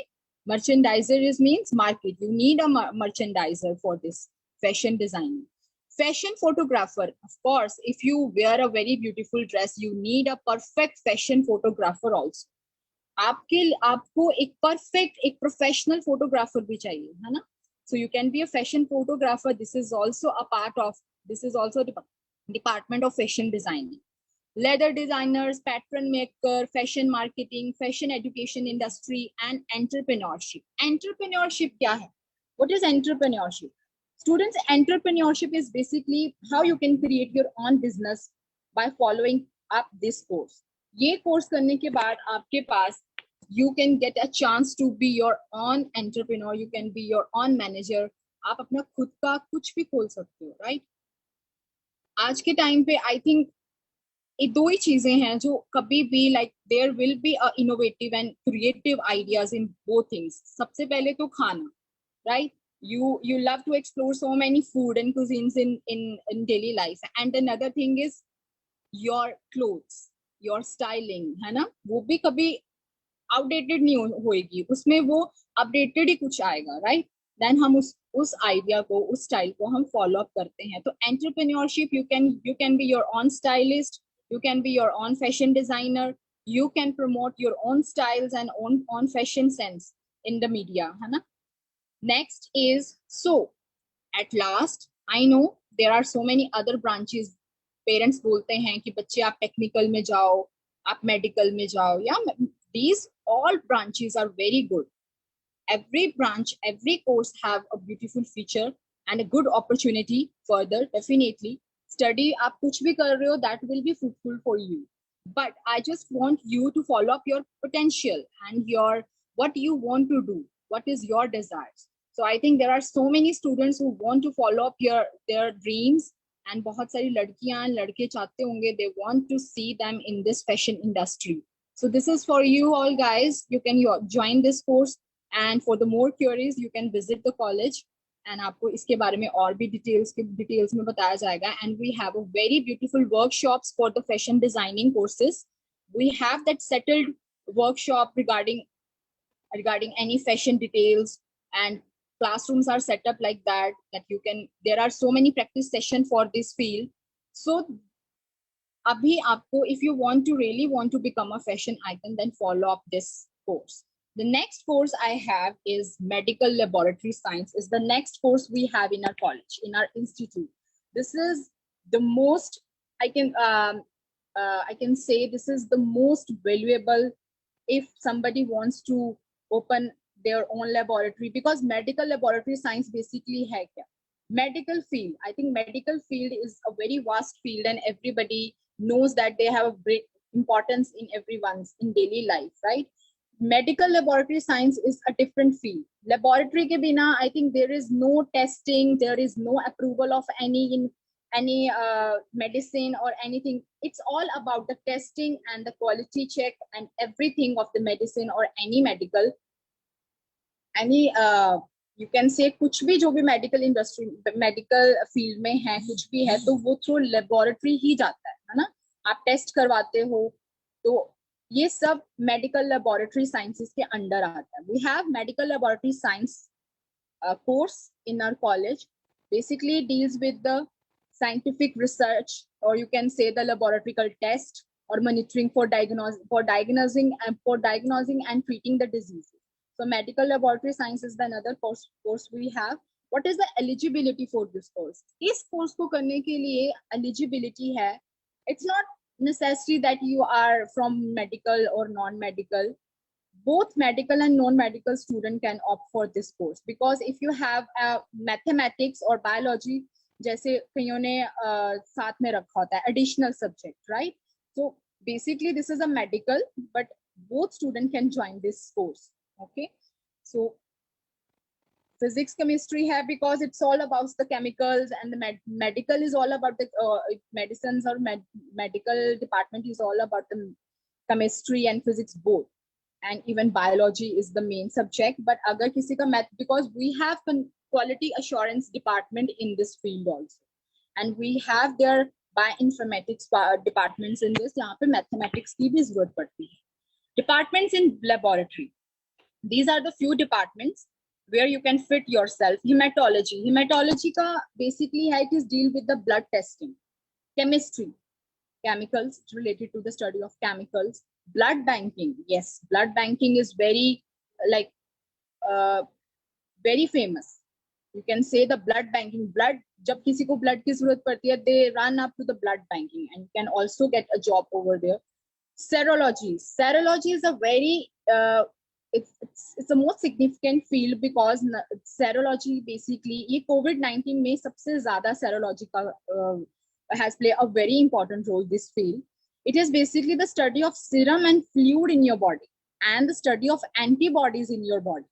merchandiser means market. You need a merchandiser for this fashion designing. Fashion photographer, of course, if you wear a very beautiful dress, you need a perfect fashion photographer also. आपको एक perfect, एक professional photographer भी चाहिए, है ना? So you can be a fashion photographer. This is also department of fashion designing. Leather designers, pattern maker, fashion marketing, fashion education industry, and entrepreneurship. Entrepreneurship क्या है? What is entrepreneurship? Students, entrepreneurship is basically how you can create your own business by following up this course. ये course करने के बाद आपके पास you can get a chance to be your own entrepreneur. You can be your own manager. आप अपना खुद का कुछ भी खोल सकते हो, right? आज के टाइम पे I think ये दो ही चीजें हैं जो कभी भी like there will be a innovative and creative ideas in both things. सबसे पहले तो खाना, right? You love to explore so many food and cuisines in daily life. And another thing is your clothes, your styling, है ना? वो भी कभी outdated नहीं होएगी, उसमें वो updated ही कुछ आएगा, right? Then हम उस idea को, उस style को हम follow up करते हैं. तो entrepreneurship, you can be your own stylist. You can be your own fashion designer. You can promote your own styles and own fashion sense in the media, है ना? Next is, so at last, I know there are so many other branches. Parents बोलते हैं कि बच्चे आप technical में जाओ, आप medical में जाओ. Yeah, these all branches are very good. Every branch, every course have a beautiful feature and a good opportunity further, definitely. Study, आप कुछ भी कर रहे हो, that will be fruitful for you. But I just want you to follow up your potential and what you want to do. What is your desires? So I think there are so many students who want to follow up their dreams, and बहुत सारी लड़कियां लड़के चाहते होंगे, they want to see them in this fashion industry. So this is for you all guys. You can join this course, and for the more queries, you can visit the college. And आपको इसके बारे में और भी details में बताया जाएगा. And we have a very beautiful workshops for the fashion designing courses. We have that settled workshop regarding any fashion details, and classrooms are set up like that you can, there are so many practice sessions for this field. So abhi aapko, if you really want to become a fashion icon, then follow up this course. The next course I have is medical laboratory science. Is the next course we have in our college, in our institute. This is the most, I can say this is the most valuable if somebody wants to open their own laboratory, because medical laboratory science basically है क्या? Medical field. I think medical field is a very vast field, and everybody knows that they have a great importance in everyone's in daily life, right? Medical laboratory science is a different field. Laboratory ke bina, I think there is no testing, there is no approval of any medicine or anything. It's all about the testing and the quality check and everything of the medicine or any medical, any you can say कुछ भी जो भी medical industry medical field में है कुछ भी है तो वो थ्रू लेबोरेटरी ही जाता है ना. आप टेस्ट करवाते हो तो ये सब मेडिकल लेबोरेटरी साइंसेस के अंडर आता है. We have medical laboratory science course in our college. Basically deals with the scientific research, or you can say the laboratory test or monitoring for diagnosing and treating the diseases. So medical laboratory science is the another course we have. What is the eligibility for this course? इस course को करने के लिए eligibility है. It's not necessary that you are from medical or non-medical. Both medical and non-medical student can opt for this course, because if you have mathematics or biology, जैसे कईयों ने साथ में रखा होता है additional subject, right? So basically this is a medical, but both student can join this course. Okay, so physics chemistry hai because it's all about the chemicals, and the medical is all about the medicines, or medical department is all about the chemistry and physics both, and even biology is the main subject. But agar kisi ka math, because we have quality assurance department in this field also, and we have their bioinformatics departments in this, yahan pe mathematics ki bhi zarurat padti hai. Departments in laboratory. These are the few departments where you can fit yourself. Hematology ka basically hai, it is deal with the blood testing. Chemistry, chemicals, related to the study of chemicals. Blood banking, yes, blood banking is very like very famous. You can say the blood banking. Blood, jab kisi ko blood ki zarurat padti hai, they run up to the blood banking and can also get a job over there. Serology is a very it's the most significant field, because serology basically ये COVID-19 में सबसे ज़्यादा serology का has played a very important role this field. It is basically the study of serum and fluid in your body and the study of antibodies in your body.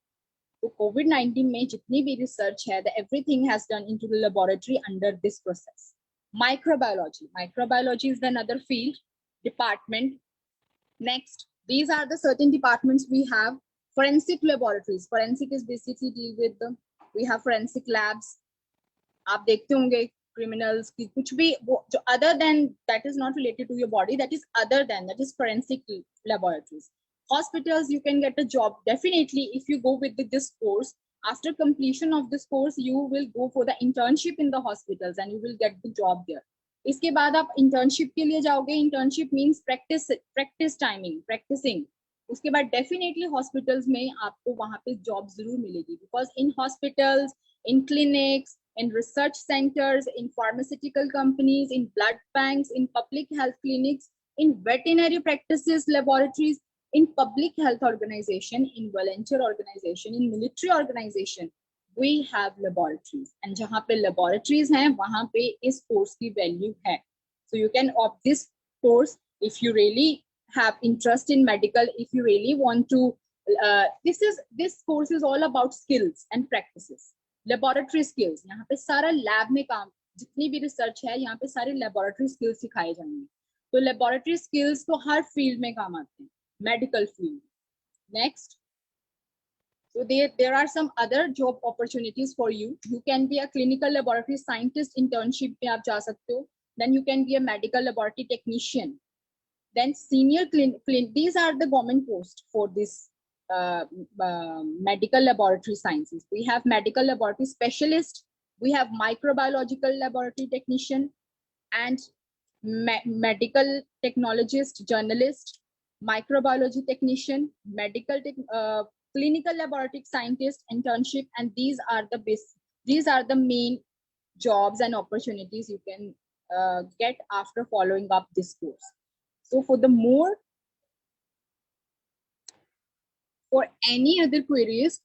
So COVID-19 में जितनी भी research है, everything has done into the laboratory under this process. Microbiology is another field department. Next, these are the certain departments we have. Forensic laboratories. Forensic is basically deal with the, we have forensic labs. आप देखते होंगे criminals की कुछ भी जो other than that is not related to your body, that is other than, that is forensic laboratories. Hospitals, you can get a job definitely if you go with this course. After completion of this course, you will go for the internship in the hospitals and you will get the job there. इसके बाद आप internship के लिए जाओगे. Internship means practice timing, practicing. उसके बाद definitely hospitals में आपको वहाँ पे job जरूर मिलेगी, because in hospitals, in clinics, in research centers, in pharmaceutical companies, in blood banks, in public health clinics, in veterinary practices laboratories, in public health organization, in volunteer organization, in military organization, we have laboratories. And जहाँ पे laboratories हैं, वहाँ पे इस course की value है. So you can opt this course if you really have interest in medical, if you really want to. This course is all about skills and practices. Laboratory skills. यहाँ पे सारा lab में काम, जितनी भी research है, यहाँ पे सारे laboratory skills सिखाए जाएंगे. तो laboratory skills तो हर field में काम आते हैं. Medical field. Next. So there are some other job opportunities for you. You can be a clinical laboratory scientist internship पे आप जा सकते हो. Then you can be a medical laboratory technician. Then senior these are the government posts for this medical laboratory sciences. We have medical laboratory specialist, we have microbiological laboratory technician, and medical technologist, journalist, microbiology technician, clinical laboratory scientist internship, and these are the main jobs and opportunities you can get after following up this course. So for any other queries,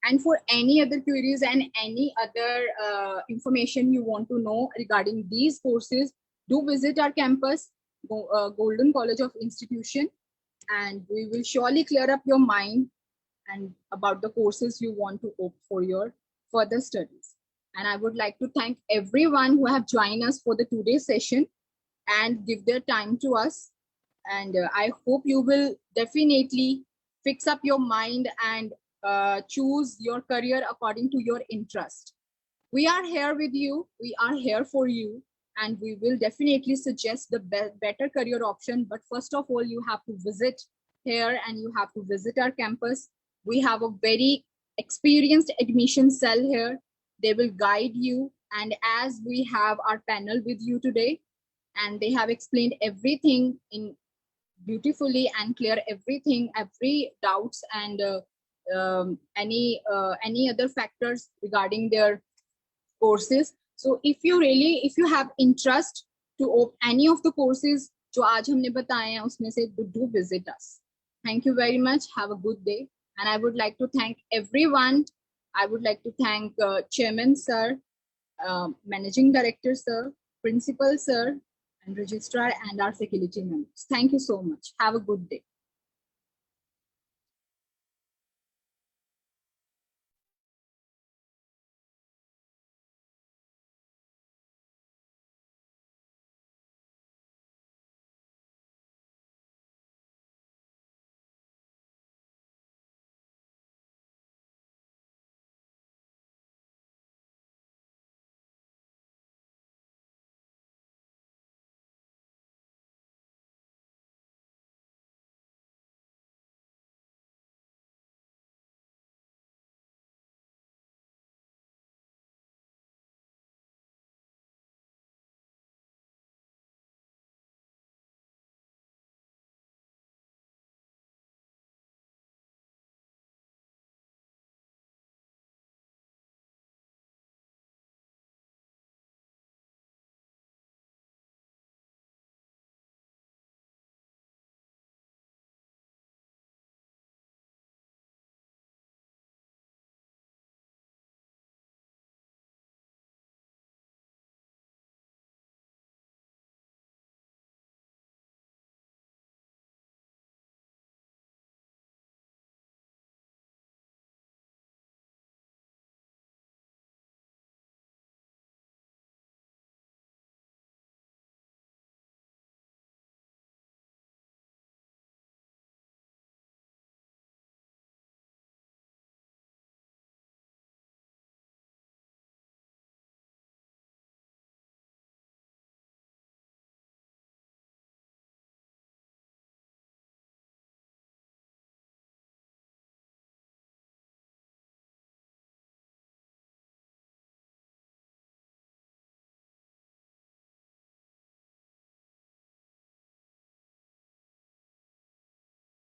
And for any other queries and any other information you want to know regarding these courses, do visit our campus, Golden College of Institution, and we will surely clear up your mind and about the courses you want to opt for your further studies. And I would like to thank everyone who have joined us for the today's session and give their time to us. And I hope you will definitely fix up your mind and choose your career according to your interest. We are here with you. We are here for you. And we will definitely suggest the better career option. But first of all, you have to visit here and you have to visit our campus. We have a very experienced admission cell here. They will guide you. And as we have our panel with you today, and they have explained everything in beautifully and clear everything, every doubts and any other factors regarding their courses. So if you have interest to opt any of the courses जो आज हमने बताए हैं उसमें से, do visit us. Thank you very much. Have a good day. And I would like to thank everyone. I would like to thank Chairman Sir, Managing Director Sir, Principal Sir, and Registrar and our faculty members. Thank you so much. Have a good day.